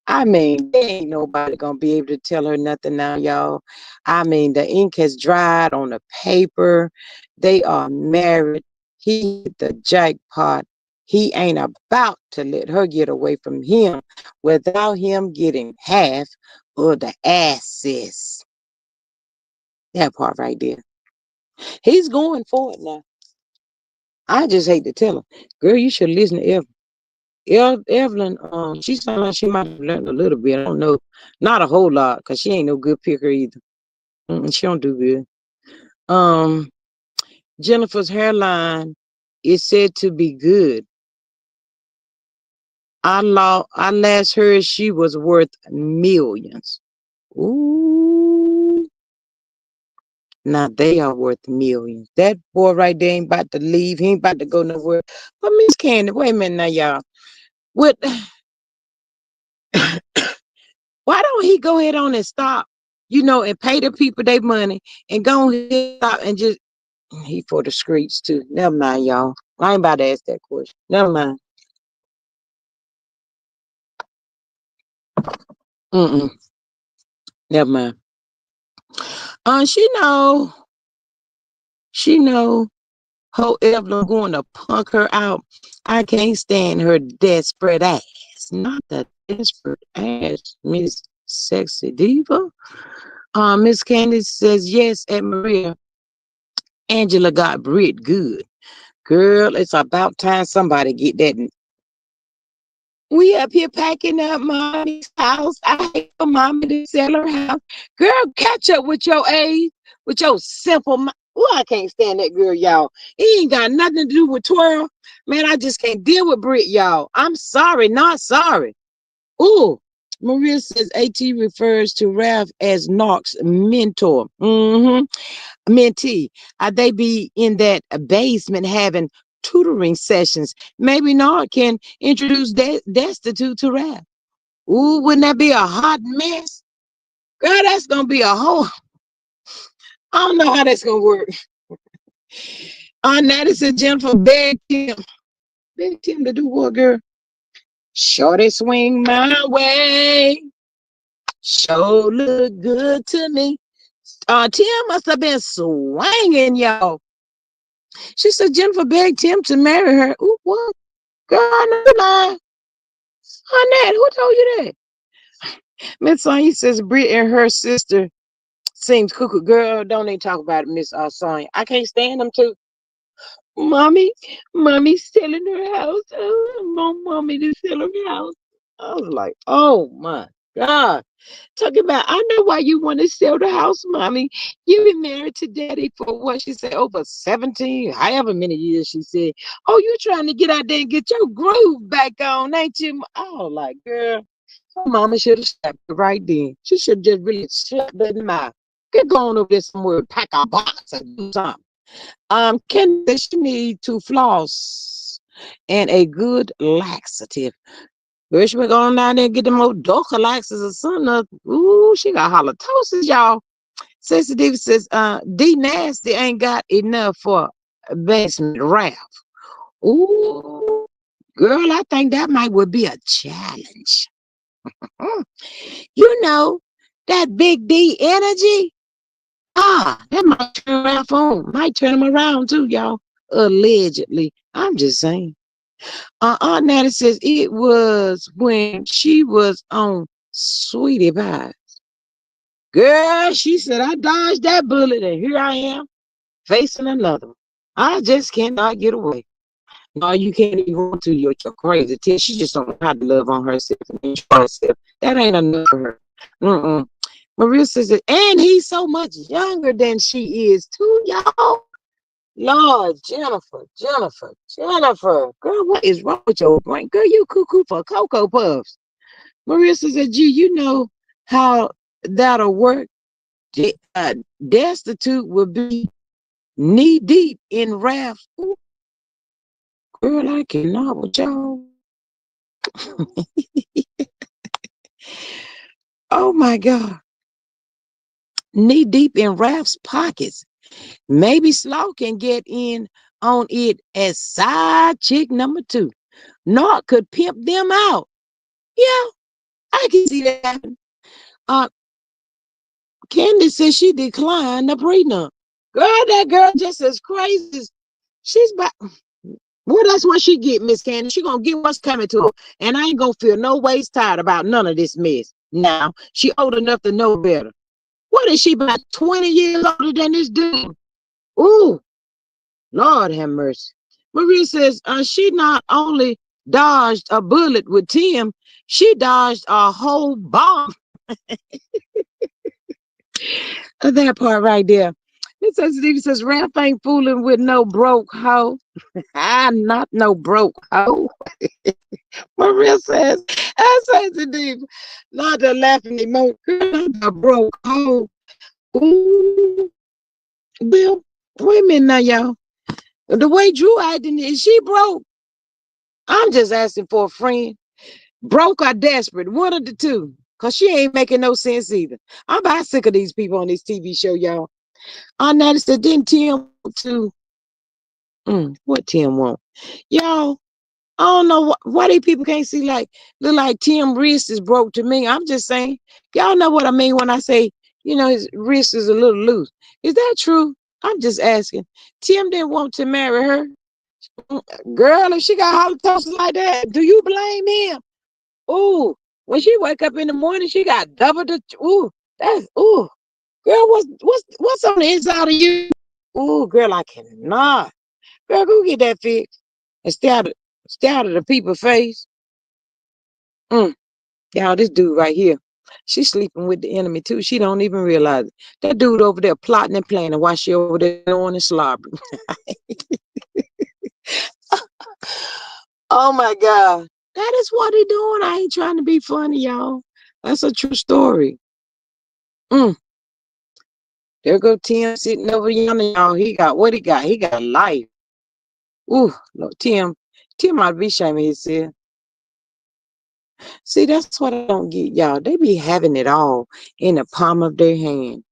I mean, there ain't nobody gonna be able to tell her nothing now, y'all. I mean, the ink has dried on the paper. They are married. He hit the jackpot. He ain't about to let her get away from him without him getting half of the assets. That part right there. He's going for it now. I just hate to tell her, girl, you should listen to Evelyn. She sounds like she might have learned a little bit. I don't know, not a whole lot, cause she ain't no good picker either. She don't do good. Um, Jennifer's hairline is said to be good. I last heard she was worth millions. Ooh, now they are worth millions. That boy right there ain't about to leave. He ain't about to go nowhere. But Miss Candy, wait a minute now, y'all. What? Why don't he go ahead on and stop, and pay the people their money and go ahead and stop and just he for the streets too. Never mind, y'all. I ain't about to ask that question. Never mind. Mm-mm. Never mind. She know how Evelyn going to punk her out. I can't stand her desperate ass. Not the desperate ass, Miss Sexy Diva. Miss Candice says yes at Maria. Angela got Brit good. Girl, it's about time somebody get that. We up here packing up mommy's house. I hate for mommy to sell her house. Girl, catch up with your age, with your simple mind. Well, I can't stand that girl, y'all. It ain't got nothing to do with twirl. Man, I just can't deal with Brit, y'all. I'm sorry, not sorry. Ooh, Maria says AT refers to Ralph as Knox's mentor. Mentee. They be in that basement having tutoring sessions. Maybe Nard can introduce Destitute to rap. Ooh, wouldn't that be a hot mess? Girl, that's gonna be a whole. I don't know how that's gonna work. Natty said Jennifer begged him to do what, girl? Shorty swing my way. Sure look good to me. Tim must have been swinging, y'all. She said Jennifer begged Tim to marry her. Ooh, what? Girl, I know you lying. Annette, who told you that? Miss Sonya says Britt and her sister seems cuckoo. Girl, don't even talk about it, Miss Sonya. I can't stand them too. Mommy, mommy's selling her house. Oh, I want mommy to sell her house. I was like, oh my God. Talking about, I know why you want to sell the house, mommy. You've been married to daddy for what she said, over 17, however many years she said. Oh, you trying to get out there and get your groove back on, ain't you? Oh, like, girl, her mama should have slapped her right then. She should have just really slapped her in the mouth. Get going over there somewhere, pack a box or do something. Candy said she need to floss and a good laxative. Girl, she been going down there and get them old Doka laxes or something. Ooh, she got halitosis, y'all. Sister Diva says, D Nasty ain't got enough for a basement Ralph. Ooh, girl, I think that might would be a challenge. Mm. You know, that big D energy. That might turn Ralph on. Might turn him around too, y'all. Allegedly. I'm just saying. Aunt Natty says it was when she was on Sweetie Pie. Girl, she said, I dodged that bullet and here I am facing another one. I just cannot get away. No, you can't even go to your crazy tell. She just don't know how to love on herself and enjoy herself. That ain't enough for her. Mm-mm. Maria says that, and he's so much younger than she is too, y'all. Lord, Jennifer. Girl, what is wrong with your brain? Girl, you cuckoo for Cocoa Puffs. Maria says, gee, you know how that'll work. Destitute will be knee deep in wrath. Ooh, girl, I cannot with y'all. Oh my God. Knee deep in Raph's pockets. Maybe Slaw can get in on it as side chick number 2. Nor could pimp them out. Yeah, I can see that happen. Uh, Candy says she declined the prenup. Girl, that girl just as crazy as she's back. Well, that's what she get, Miss Candy. She gonna get what's coming to her. And I ain't gonna feel no ways tired about none of this mess. Now, she old enough to know better. What is she, about 20 years older than this dude? Ooh, Lord have mercy. Maria says she not only dodged a bullet with Tim, she dodged a whole bomb. That part right there. Miss Steve says, Ralph ain't fooling with no broke hoe. Not no broke hoe. Maria says, I say to Steve, not the laughing emoji, not the broke hoe. Ooh, well, wait a minute now, y'all. The way Drew acting, is she broke? I'm just asking for a friend. Broke or desperate, one of the two. Cause she ain't making no sense either. I'm about sick of these people on this TV show, y'all. I noticed that didn't Tim want to what Tim want? Y'all, I don't know why these people can't see like look like Tim wrist is broke to me. I'm just saying, y'all know what I mean when I say, his wrist is a little loose. Is that true? I'm just asking. Tim didn't want to marry her. Girl, if she got halitosis like that, do you blame him? Ooh, when she wake up in the morning, she got double the girl, what's on the inside of you? Ooh, girl, I cannot. Girl, go get that fixed and stay out of the people's face. Y'all, this dude right here, she's sleeping with the enemy too. She don't even realize it. That dude over there plotting and planning while she over there on and slobbering. Oh my God. That is what he doing. I ain't trying to be funny, y'all. That's a true story. Mm. There go Tim sitting over yonder, y'all. He got what he got? He got life. Ooh, Lord, Tim might be shaming himself. See, that's what I don't get, y'all. They be having it all in the palm of their hand,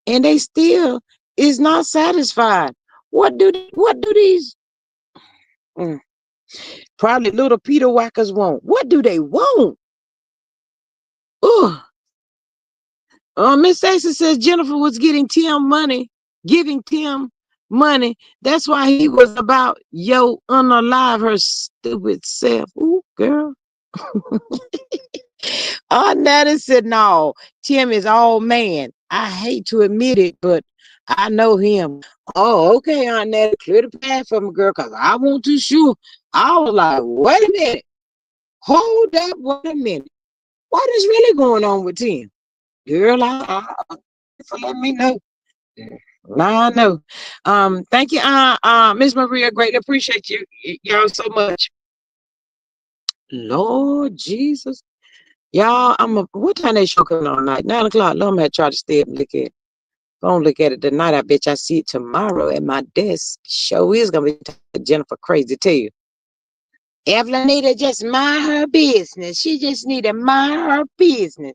and they still is not satisfied. What do these mm, probably little Peter whackers want? What do they want? Ooh, Miss Stacy says Jennifer was giving Tim money. That's why he was about unalive her stupid self. Ooh, girl. Natty said, no, Tim is all man. I hate to admit it, but I know him. Oh, okay, Aunt Natty, clear the path for me, girl, because I want to shoot. I was like, wait a minute. Hold up, wait a minute. What is really going on with Tim? Girl, for letting me know. I know. Thank you, Miss Maria. Greatly appreciate y'all so much. Lord Jesus. Y'all, what time that show coming on tonight? 9 o'clock. Lord, I'm gonna try to stay up and look at it. If I don't look at it tonight, I bet you I see it tomorrow at my desk. Show is gonna be Jennifer crazy too. Evelyn need to just mind her business. She just need to mind her business.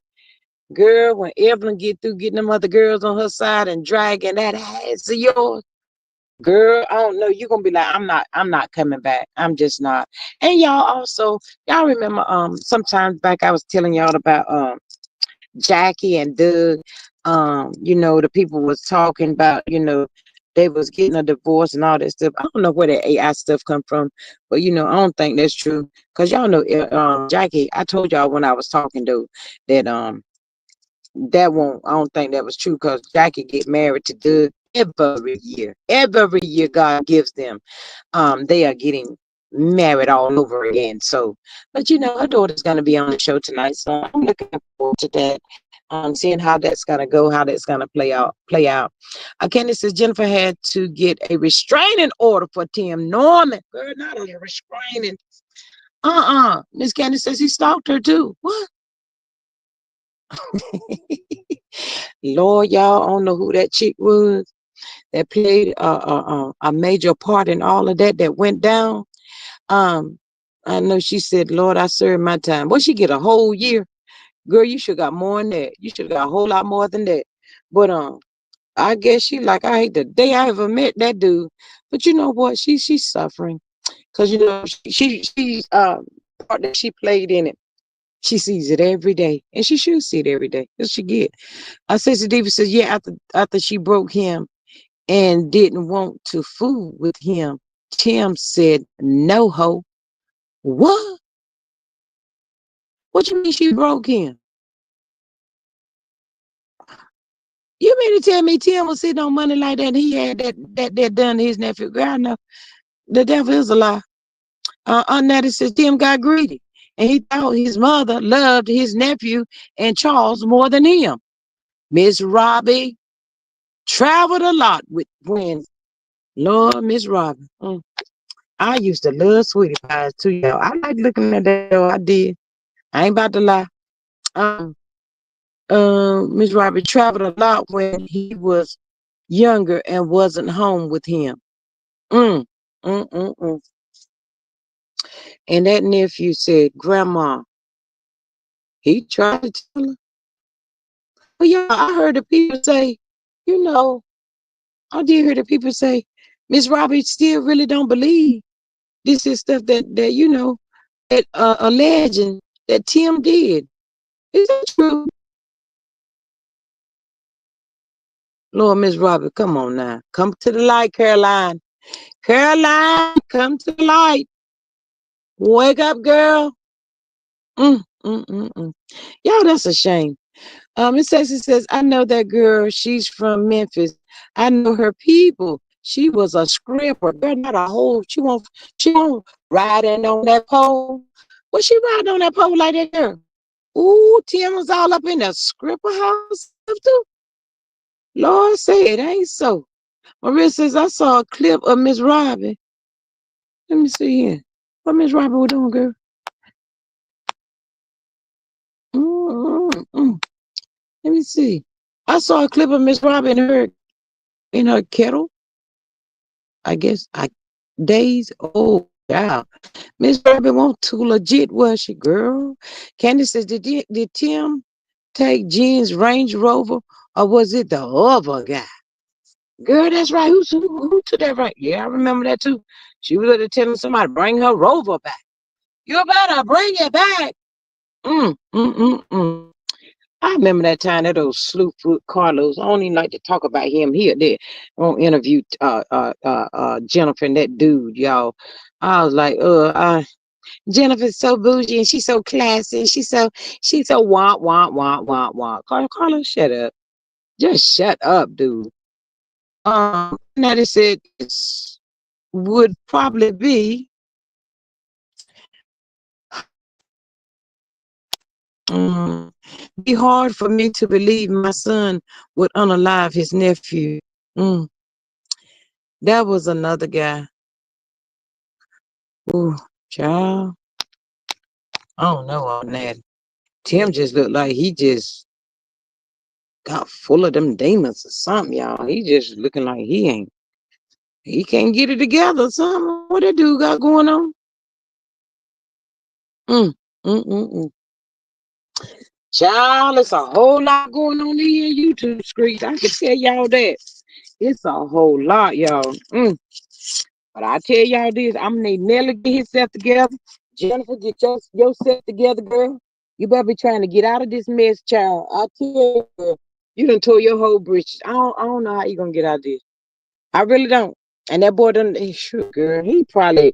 Girl, when Evelyn get through getting them other girls on her side and dragging that ass of yours, girl, I don't know. You're gonna be like, I'm not coming back. I'm just not. And y'all remember sometimes back I was telling y'all about Jackie and Doug, the people was talking about, they was getting a divorce and all that stuff. I don't know where that AI stuff come from, but I don't think that's true. Cause y'all know, Jackie, I told y'all when I was talking to that, I don't think that was true because Jackie get married to Doug every year. Every year God gives them. They are getting married all over again. So, but her daughter's gonna be on the show tonight. So I'm looking forward to that. Seeing how that's gonna go, how that's gonna play out. Candace says Jennifer had to get a restraining order for Tim Norman. Girl, not a restraining. Miss Candace says he stalked her too. What? Lord, y'all, I don't know who that chick was that played a major part in all of that went down. Um, I know she said, Lord, I served my time. Well, she get a whole year. Girl, you should got more than that. You should have got a whole lot more than that. But I guess she like, I hate the day I ever met that dude. But you know what? She's suffering. Cause she's part that she played in it. She sees it every day. And she should see it every day. That's she get. Sister Diva says, yeah, after she broke him and didn't want to fool with him, Tim said, no ho. What? What you mean she broke him? You mean to tell me Tim was sitting on money like that and he had that done to his nephew? Girl, no. The devil is a lie. Natty says Tim got greedy. And he thought his mother loved his nephew and Charles more than him. Miss Robbie traveled a lot with when Lord, Miss Robbie. I used to love sweetie pies too, y'all. I like looking at that though. I did. I ain't about to lie. Um, Miss Robbie traveled a lot when he was younger and wasn't home with him. Mm, mm, mm, mm. And that nephew said, Grandma, he tried to tell her. But yeah, I heard the people say, you know, I did hear the people say, Miss Robbie still really don't believe this is stuff that alleging that Tim did. Is that true? Lord, Miss Robbie, come on now. Come to the light, Caroline. Caroline, come to the light. Wake up, girl. Mm, mm, mm, mm. Y'all, that's a shame. Miss Sexy says, I know that girl. She's from Memphis. I know her people. She was a scripper. Girl, not a whole. She won't ride in on that pole. Was she riding on that pole like that girl? Ooh, Tim was all up in the scripper house too. Lord say it ain't so. Maria says, I saw a clip of Miss Robbie. Let me see here. What Miss Robbie was doing, girl? Mm. Let me see. I saw a clip of Miss Robbie in her kettle. I guess days. Oh, yeah. Miss Rabbit won't too legit, was she, girl? Candace says, did Tim take Jen's Range Rover or was it the other guy? Girl, that's right. Who took that right? Yeah, I remember that too. She was telling somebody bring her Rover back. You better bring it back. Mm, mm, mm, mm. I remember that time that old Slewfoot Carlos. I don't even like to talk about him here. There on interview Jennifer and that dude, y'all. I was like, Jennifer's so bougie and she's so classy. She's so wah. Carlos, shut up. Just shut up, dude. Natty said this would probably um, be hard for me to believe my son would unalive his nephew. Mm, that was another guy. Ooh, child. I don't know on that. Tim just looked like he just got full of them demons or something, y'all. He just looking like he can't get it together or something. What that dude got going on? Mm, mm. Child, it's a whole lot going on in YouTube streets. I can tell y'all that. It's a whole lot, y'all. But I tell y'all this, I'm gonna need Nelly get himself together. Jennifer, get yourself together, girl. You better be trying to get out of this mess, child. I tell you, girl, you done tore your whole britches. I don't know how you gonna get out of this. I really don't. And that boy done sure, girl. He probably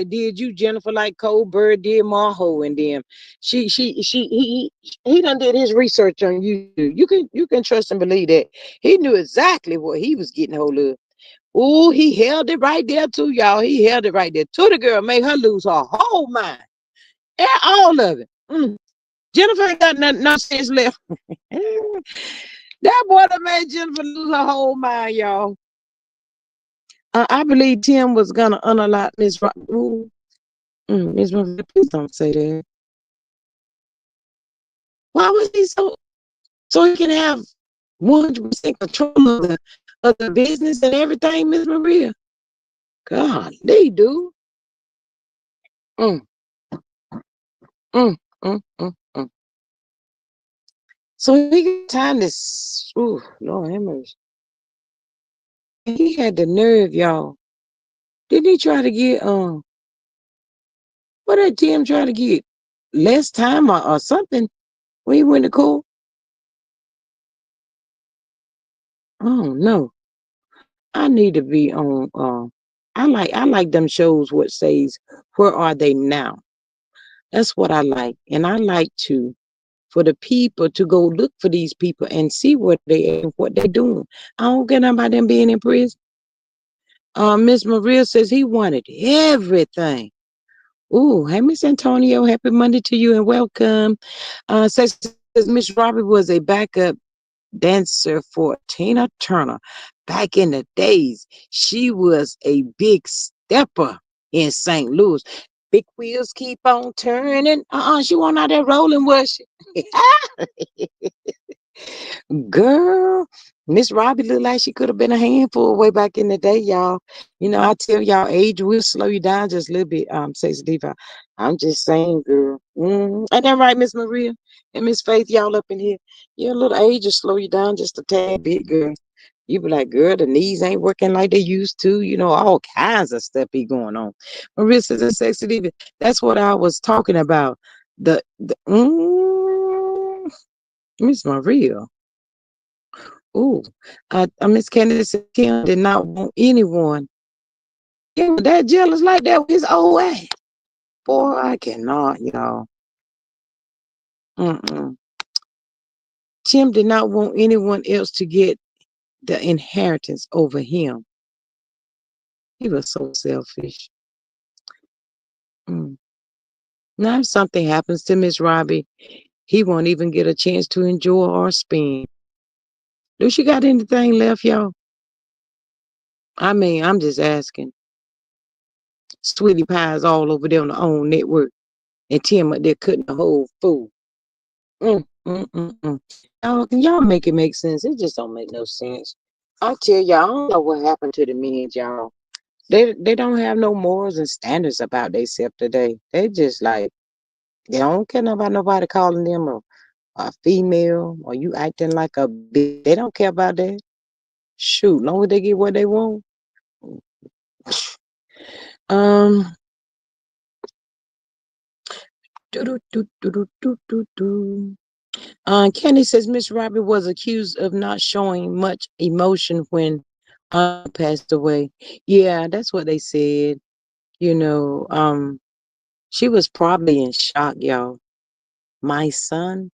did you, Jennifer, like Cole Bird did Marho and them. He done did his research on YouTube. You can trust and believe that. He knew exactly what he was getting hold of. Oh, he held it right there too, y'all. He held it right there to the girl, made her lose her whole mind. And all of it. Jennifer ain't got no sense left. That boy done made Jennifer lose her whole mind, y'all. I believe Tim was gonna unalive Miss Ooh, Miss Rob, please don't say that. Why was he so he can have 100% control of the business and everything, Miss Maria? God, they do. Mm, mm, mm. So he got time to, ooh, Lord have mercy. And he had the nerve, y'all. Didn't he try to get, what did Tim try to get? Less time or something when he went to court? Oh, no. I need to be on, I like them shows what says, where are they now? That's what I like. And I like for the people to go look for these people and see what they and what they doing. I don't care about them being in prison. Miss Maria says he wanted everything. Ooh, hey, Miss Antonio, happy Monday to you and welcome. Says Miss Robbie was a backup dancer for Tina Turner back in the days. She was a big stepper in St. Louis. Big wheels keep on turning. She wasn't out there rolling, was she? Girl, Miss Robbie looked like she could have been a handful way back in the day, y'all. I tell y'all, age will slow you down just a little bit, says Diva. I'm just saying, girl. Ain't that right, Miss Maria? And Miss Faith, y'all up in here. Your little age will slow you down just a tad bit, girl. You be like, girl, the knees ain't working like they used to. All kinds of stuff be going on. Maria says, sexy Diva. That's what I was talking about. Miss Maria. Ooh, Miss Candace said Tim did not want anyone. He was that jealous like that with his old ass. Boy, I cannot, y'all. Mm-mm. Tim did not want anyone else to get the inheritance over him. He was so selfish. Mm. Now, if something happens to Miss Robbie, he won't even get a chance to enjoy or spend. Do she got anything left, y'all? I mean, I'm just asking. Sweetie Pie's all over there on the own network, and Tim up there cutting the whole fool. Y'all, can y'all make it make sense? It just don't make no sense. I tell y'all, I don't know what happened to the men, y'all. They don't have no morals and standards about themselves today. They just like they don't care about nobody calling them a female or you acting like a bitch. They don't care about that. Shoot, long as they get what they want. Um, do do do do do do do. Kenny says Miss Robbie was accused of not showing much emotion when passed away. Yeah, that's what they said. You know, she was probably in shock, y'all. My son,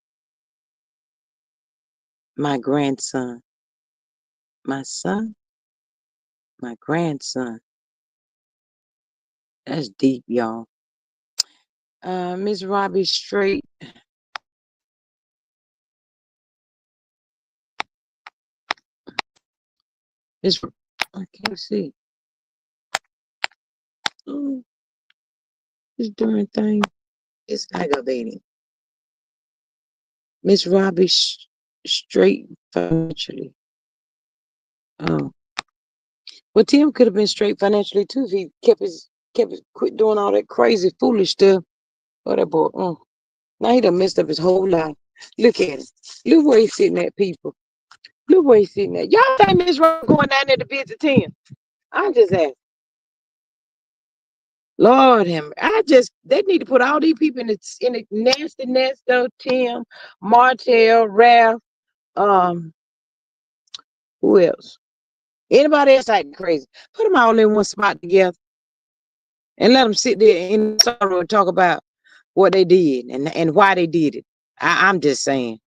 my grandson, my son, my grandson. That's deep, y'all. Miss Robbie straight. Miss, I can't see. Oh, this darn thing is aggravating. Miss Robbie straight financially. Oh, well, Tim could have been straight financially too if he kept his quit doing all that crazy foolish stuff. Oh, that boy. Now he done messed up his whole life. Look at him. Look where he's sitting at, people. Look where he's sitting at. Y'all think Miss Robbie going down there to visit Tim? I'm just asking. Lord him. They need to put all these people in the nasty nest of Tim, Martell, Ralph, um, who else? Anybody else acting crazy? Put them all in one spot together and let them sit there in sorrow and talk about what they did and why they did it. I'm just saying.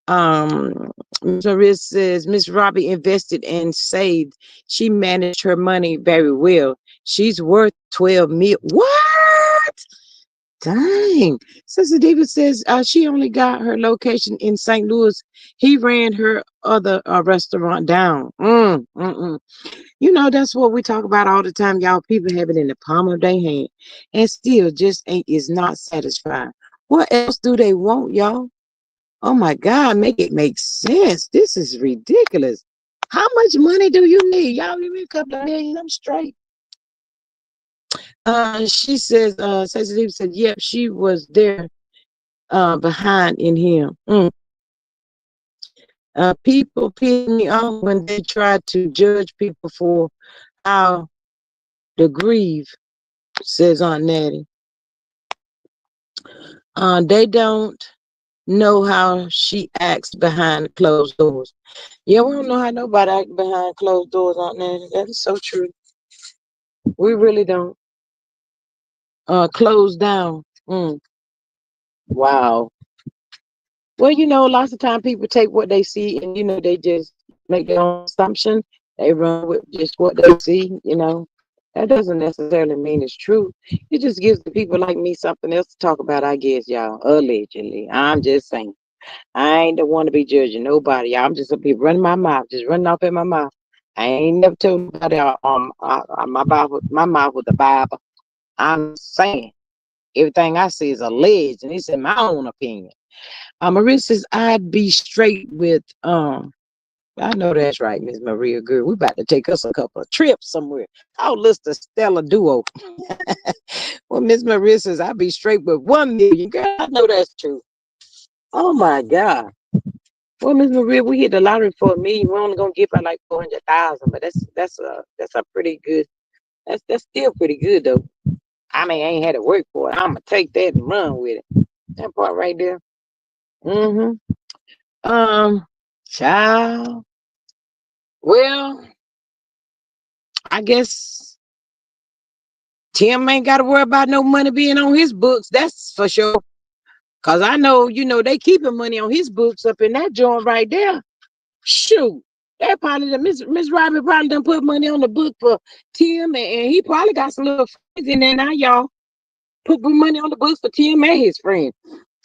Ms. Maria says Miss Robbie invested and saved. She managed her money very well. She's worth 12 mil. What? Dang. Sister David says she only got her location in St. Louis. He ran her other restaurant down. You know, that's what we talk about all the time, y'all. People have it in the palm of their hand and still just ain't is not satisfied. What else do they want, y'all? Oh my God, make it make sense. This is ridiculous. How much money do you need? Y'all give me a couple of million, I'm straight. She says Steve said, yep, she was there behind in him. People piss me off when they try to judge people for how the grieve, says Aunt Natty. They don't know how she acts behind closed doors. Yeah, we don't know how nobody act behind closed doors, Aunt Natty. That is so true. We really don't. Close down. Wow. Well, you know, lots of time people take what they see and, you know, they just make their own assumption. They run with just what they see, you know. That doesn't necessarily mean it's true. It just gives the people like me something else to talk about, I guess, y'all. Allegedly. I'm just saying. I ain't the one to be judging nobody. I'm just gonna be running my mouth, just running off in my mouth. I ain't never told nobody my mouth with the Bible. I'm saying everything I see is alleged, and it's in my own opinion. Maria says I'd be straight with I know that's right, Miss Maria. Girl, we about to take us a couple of trips somewhere. I'll list a stellar duo. Well, Miss Maria says I'd be straight with 1 million. Girl, I know that's true. Oh my God. Well, Miss Maria, we hit the lottery for 1 million. We're only gonna give her like 400,000, but that's a pretty good. That's still pretty good though. I mean, I ain't had to work for it. I'm gonna take that and run with it. That part right there. Mm-hmm. Child. Well, I guess Tim ain't got to worry about no money being on his books. That's for sure. Cause I know, you know, they keeping money on his books up in that joint right there. Shoot. That probably Miss Robbie probably done put money on the book for Tim, and he probably got some little friends in there now, y'all. Put money on the books for Tim and his friends.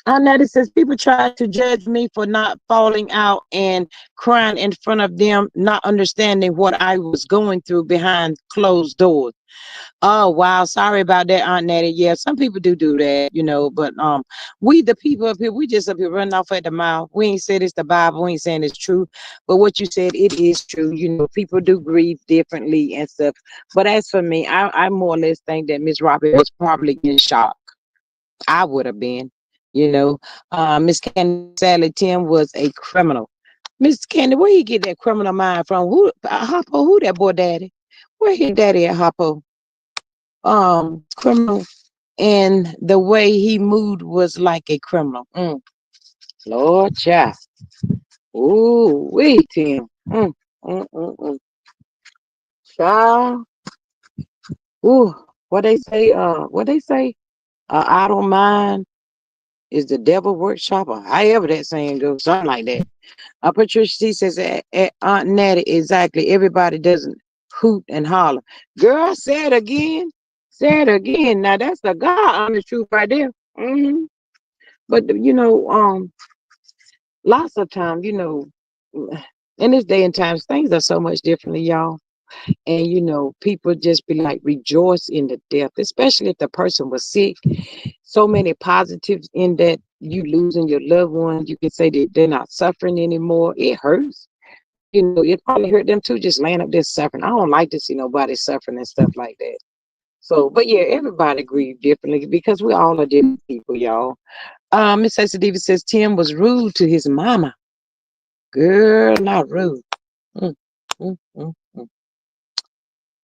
I noticed says people try to judge me for not falling out and crying in front of them, not understanding what I was going through behind closed doors. Oh wow, sorry about that, Aunt Natty. Yeah, some people do that, but we the people up here, we just up here running off at the mouth. We ain't said it's the Bible, we ain't saying it's true, but what you said, it is true. People do grieve differently and stuff. But as for me, I more or less think that Miss Robbie was probably in shock. I would have been, you know. Miss Candy said Sally Tim was a criminal. Miss Candy, where you get that criminal mind from? Hoppo, who that boy daddy? Where his daddy at Hoppo? Criminal, and the way he moved was like a criminal. Lord child. Ooh, wait, Tim. Mm, mm, mm. Child. Ooh, what they say? Idle mind is the devil workshop, or however that saying goes, something like that. Patricia C says, Aunt Natty, exactly. Everybody doesn't hoot and holler. Girl, say it again. Say it again. Now that's the God honest truth right there. hmm But lots of times, in this day and times, things are so much differently, y'all. And people just be like rejoice in the death, especially if the person was sick. So many positives in that you losing your loved one. You can say that they're not suffering anymore. It hurts. It probably hurt them too, just laying up there suffering. I don't like to see nobody suffering and stuff like that. So, but yeah, everybody grieve differently because we all are different people, y'all. Miss Diva says Tim was rude to his mama. Girl, not rude. Mm, mm, mm, mm.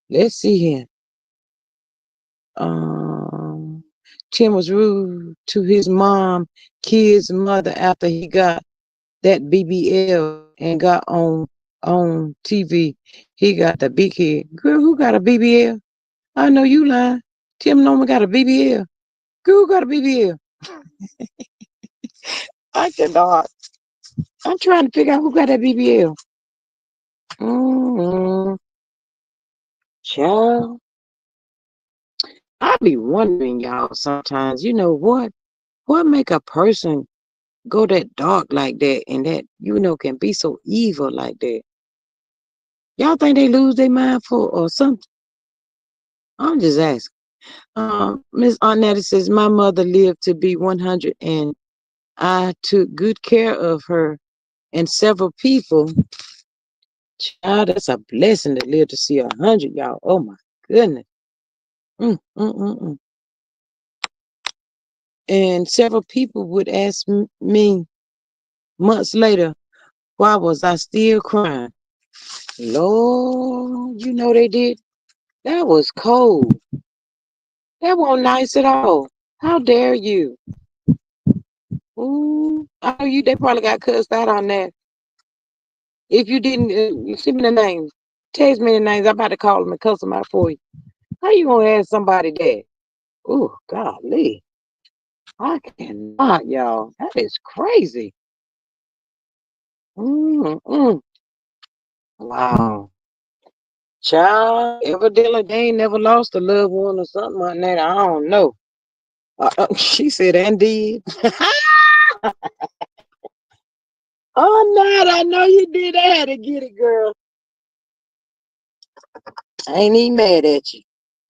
Let's see here. Um, Tim was rude to his mom, kid's mother after he got that BBL and got on TV. He got the big head. Girl, who got a BBL? I know you lying. Tim Norman got a BBL. Girl, who got a BBL? I cannot. I'm trying to figure out who got that BBL. Mm-hmm. Child. I be wondering, y'all, sometimes, you know what? What make a person go that dark like that and that, can be so evil like that? Y'all think they lose their mind for or something? I'm just asking. Miss Aunt Nettie says, my mother lived to be 100 and I took good care of her and several people. Child, that's a blessing to live to see 100, y'all. Oh my goodness. Mm, mm, mm, mm. And several people would ask me months later, why was I still crying? Lord, they did. That was cold. That wasn't nice at all. How dare you? Ooh, I know they probably got cussed out on that. If you didn't, you send me the names. Text me the names. I'm about to call them and cuss them out for you. How you gonna ask somebody that? Ooh, golly. I cannot, y'all. That is crazy. Mm-mm. Wow. Child, evidently they ain't never lost a loved one or something like that. I don't know. She said, and did. Oh, no, I know you did. I had to get it, girl. I ain't even mad at you.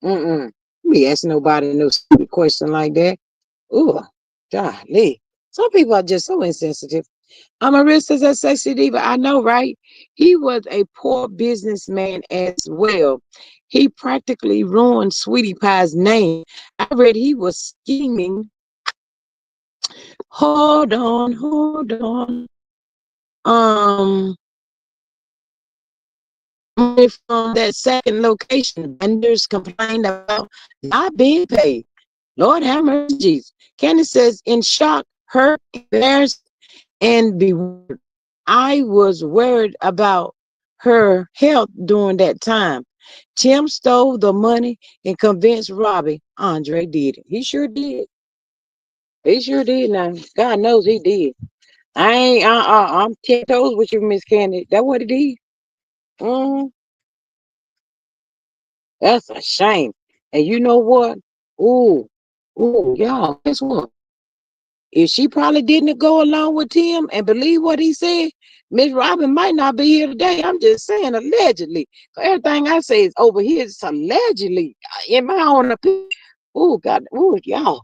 Mm-mm. Me asking nobody no stupid question like that. Ooh, golly. Some people are just so insensitive. Marissa says that sexy diva. I know, right? He was a poor businessman as well. He practically ruined Sweetie Pie's name. I read he was scheming. Hold on, hold on. Um, money from that second location. Vendors complained about not being paid. Lord have mercy, Jesus. Candace says, in shock, hurt, embarrassed, and bewildered. I was worried about her health during that time. Tim stole the money and convinced Robbie Andre did it. He sure did. He sure did now. God knows he did. I ain't I'm 10 toes with you, Miss Candy. That what it is? Mm, that's a shame. And you know what? Ooh, ooh, y'all, guess what? If she probably didn't go along with him and believe what he said, Miss Robin might not be here today. I'm just saying allegedly. Everything I say is over here is allegedly in my own opinion. Oh God, oh y'all.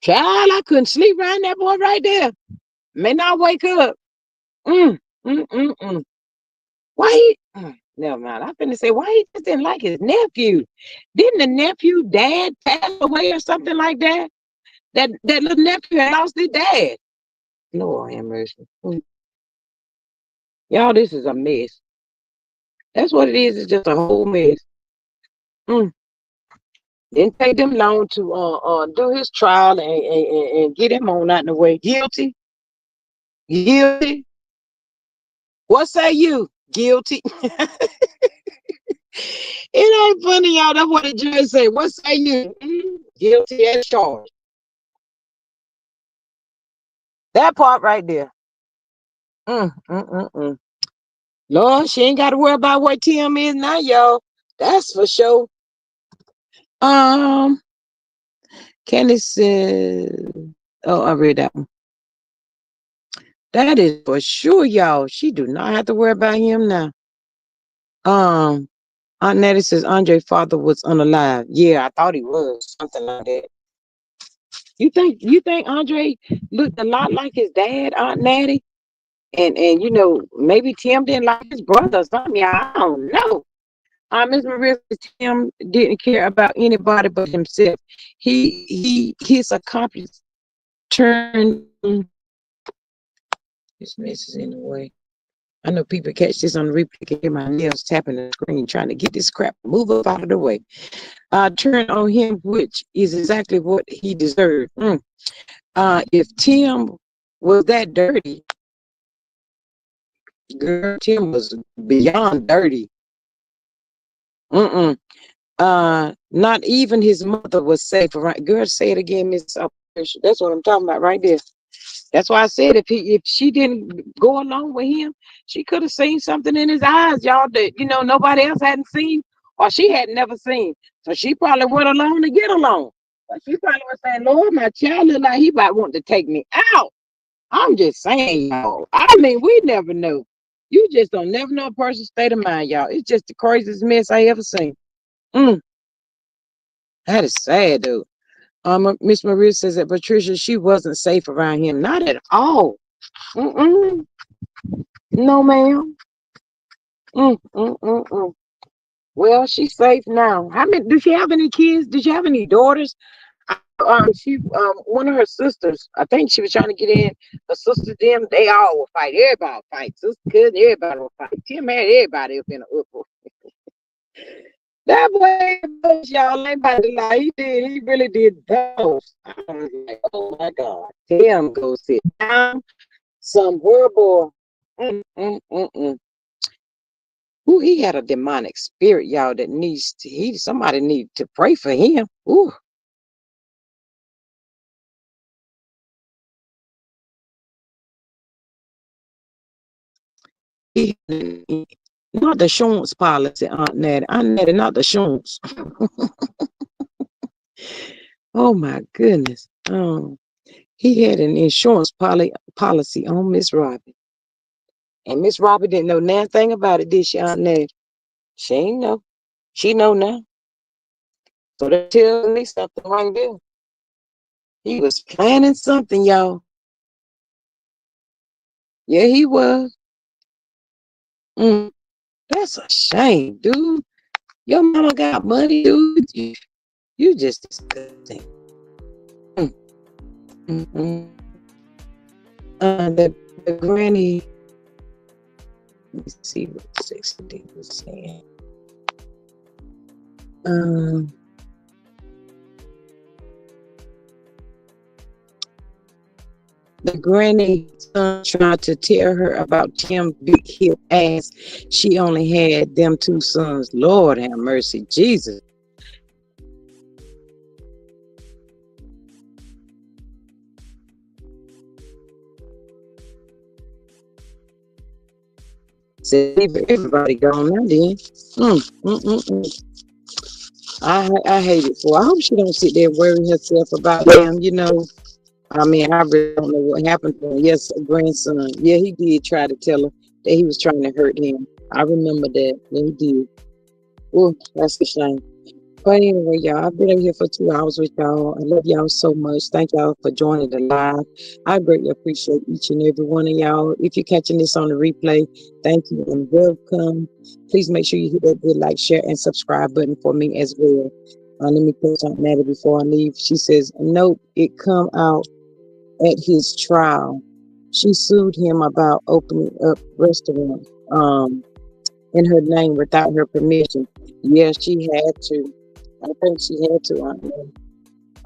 Child, I couldn't sleep around that boy right there. May not wake up. Mm, mm, mm, mm. Why never mind. I finna say why he just didn't like his nephew. Didn't the nephew dad pass away or something like that? That little nephew had lost his dad. Lord have mercy. Y'all, this is a mess. That's what it is. It's just a whole mess. Mm. Didn't take them long to do his trial and get him on out the way. Guilty. Guilty. What say you? Guilty. It ain't funny, y'all. That's what the judge say. What say you? Guilty as charged. That part right there. Mm, mm, mm, mm. Lord, she ain't got to worry about what Tim is now, y'all. That's for sure. Um, Candace said, oh, I read that one. That is for sure, y'all. She do not have to worry about him now. Aunt Natty says Andre's father was unalive. Yeah, I thought he was something like that. You think Andre looked a lot like his dad, Aunt Natty? And maybe Tim didn't like his brother or something. Yeah, I don't know. Miss Maria says Tim didn't care about anybody but himself. His accomplice turned this mess is in the way. I know people catch this on the replay, can hear my nails tapping the screen, trying to get this crap move up out of the way. Turn on him, which is exactly what he deserved. If Tim was that dirty, girl, Tim was beyond dirty. Not even his mother was safe. Right, girl, say it again, Miss. That's what I'm talking about right there. That's why I said if she didn't go along with him, she could have seen something in his eyes, y'all, that nobody else hadn't seen or she had never seen. So she probably went along to get along. But she probably was saying, Lord, my child look like he about want to take me out. I'm just saying, y'all. I mean, we never know. You just don't never know a person's state of mind, y'all. It's just the craziest mess I ever seen. That is sad, though. Miss Maria says that Patricia, she wasn't safe around him. Not at all. Mm-mm. No, ma'am. Mm. Well, she's safe now. How many? Does she have any kids? Did she have any daughters? One of her sisters. I think she was trying to get in. Her sister, them, they all will fight. Everybody will fight. Sister, cousin, everybody will fight. Tim had everybody up in a uproar. That boy, y'all ain't about to lie. He did. He really did those. I was like, oh my God. Tim, go sit down. Some horrible. Ooh, he had a demonic spirit, y'all, that somebody need to pray for him. Ooh. Not the insurance policy, Aunt Natty. Aunt Natty, not the insurance. Oh my goodness. He had an insurance policy on Miss Robbie. And Miss Robbie didn't know nothing about it, did she, Aunt Natty? She ain't know. She know now. So that tells me something right there. He was planning something, y'all. Yeah, he was. That's a shame, dude. Your mama got money, dude. You just disgusting. The granny. Let me see what 60 was saying. The granny son tried to tell her about Tim big hip ass. She only had them two sons. Lord have mercy, Jesus. Everybody gone now then. I hate it for her. I hope she don't sit there worrying herself about them, I mean, I really don't know what happened to him. Yes, grandson. Yeah, he did try to tell her that he was trying to hurt him. I remember that. Yeah, he did. Oh, that's a shame. But anyway, y'all, I've been over here for 2 hours with y'all. I love y'all so much. Thank y'all for joining the live. I greatly appreciate each and every one of y'all. If you're catching this on the replay, thank you and welcome. Please make sure you hit that good like, share, and subscribe button for me as well. Let me touch on Natty before I leave. She says, nope, it come out at his trial. She sued him about opening up restaurants in her name without her permission. Yeah, she had to. I think she had to.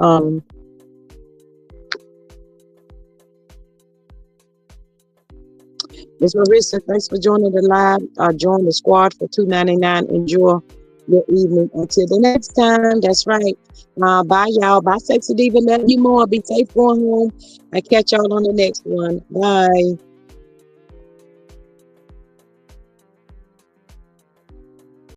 Um, Miss Marissa, thanks for joining the live. Join the squad for $2.99. Enjoy your evening. Until the next time. That's right. Bye, y'all. Bye, Sexy Diva. Love you more. Be safe going home. I catch y'all on the next one. Bye.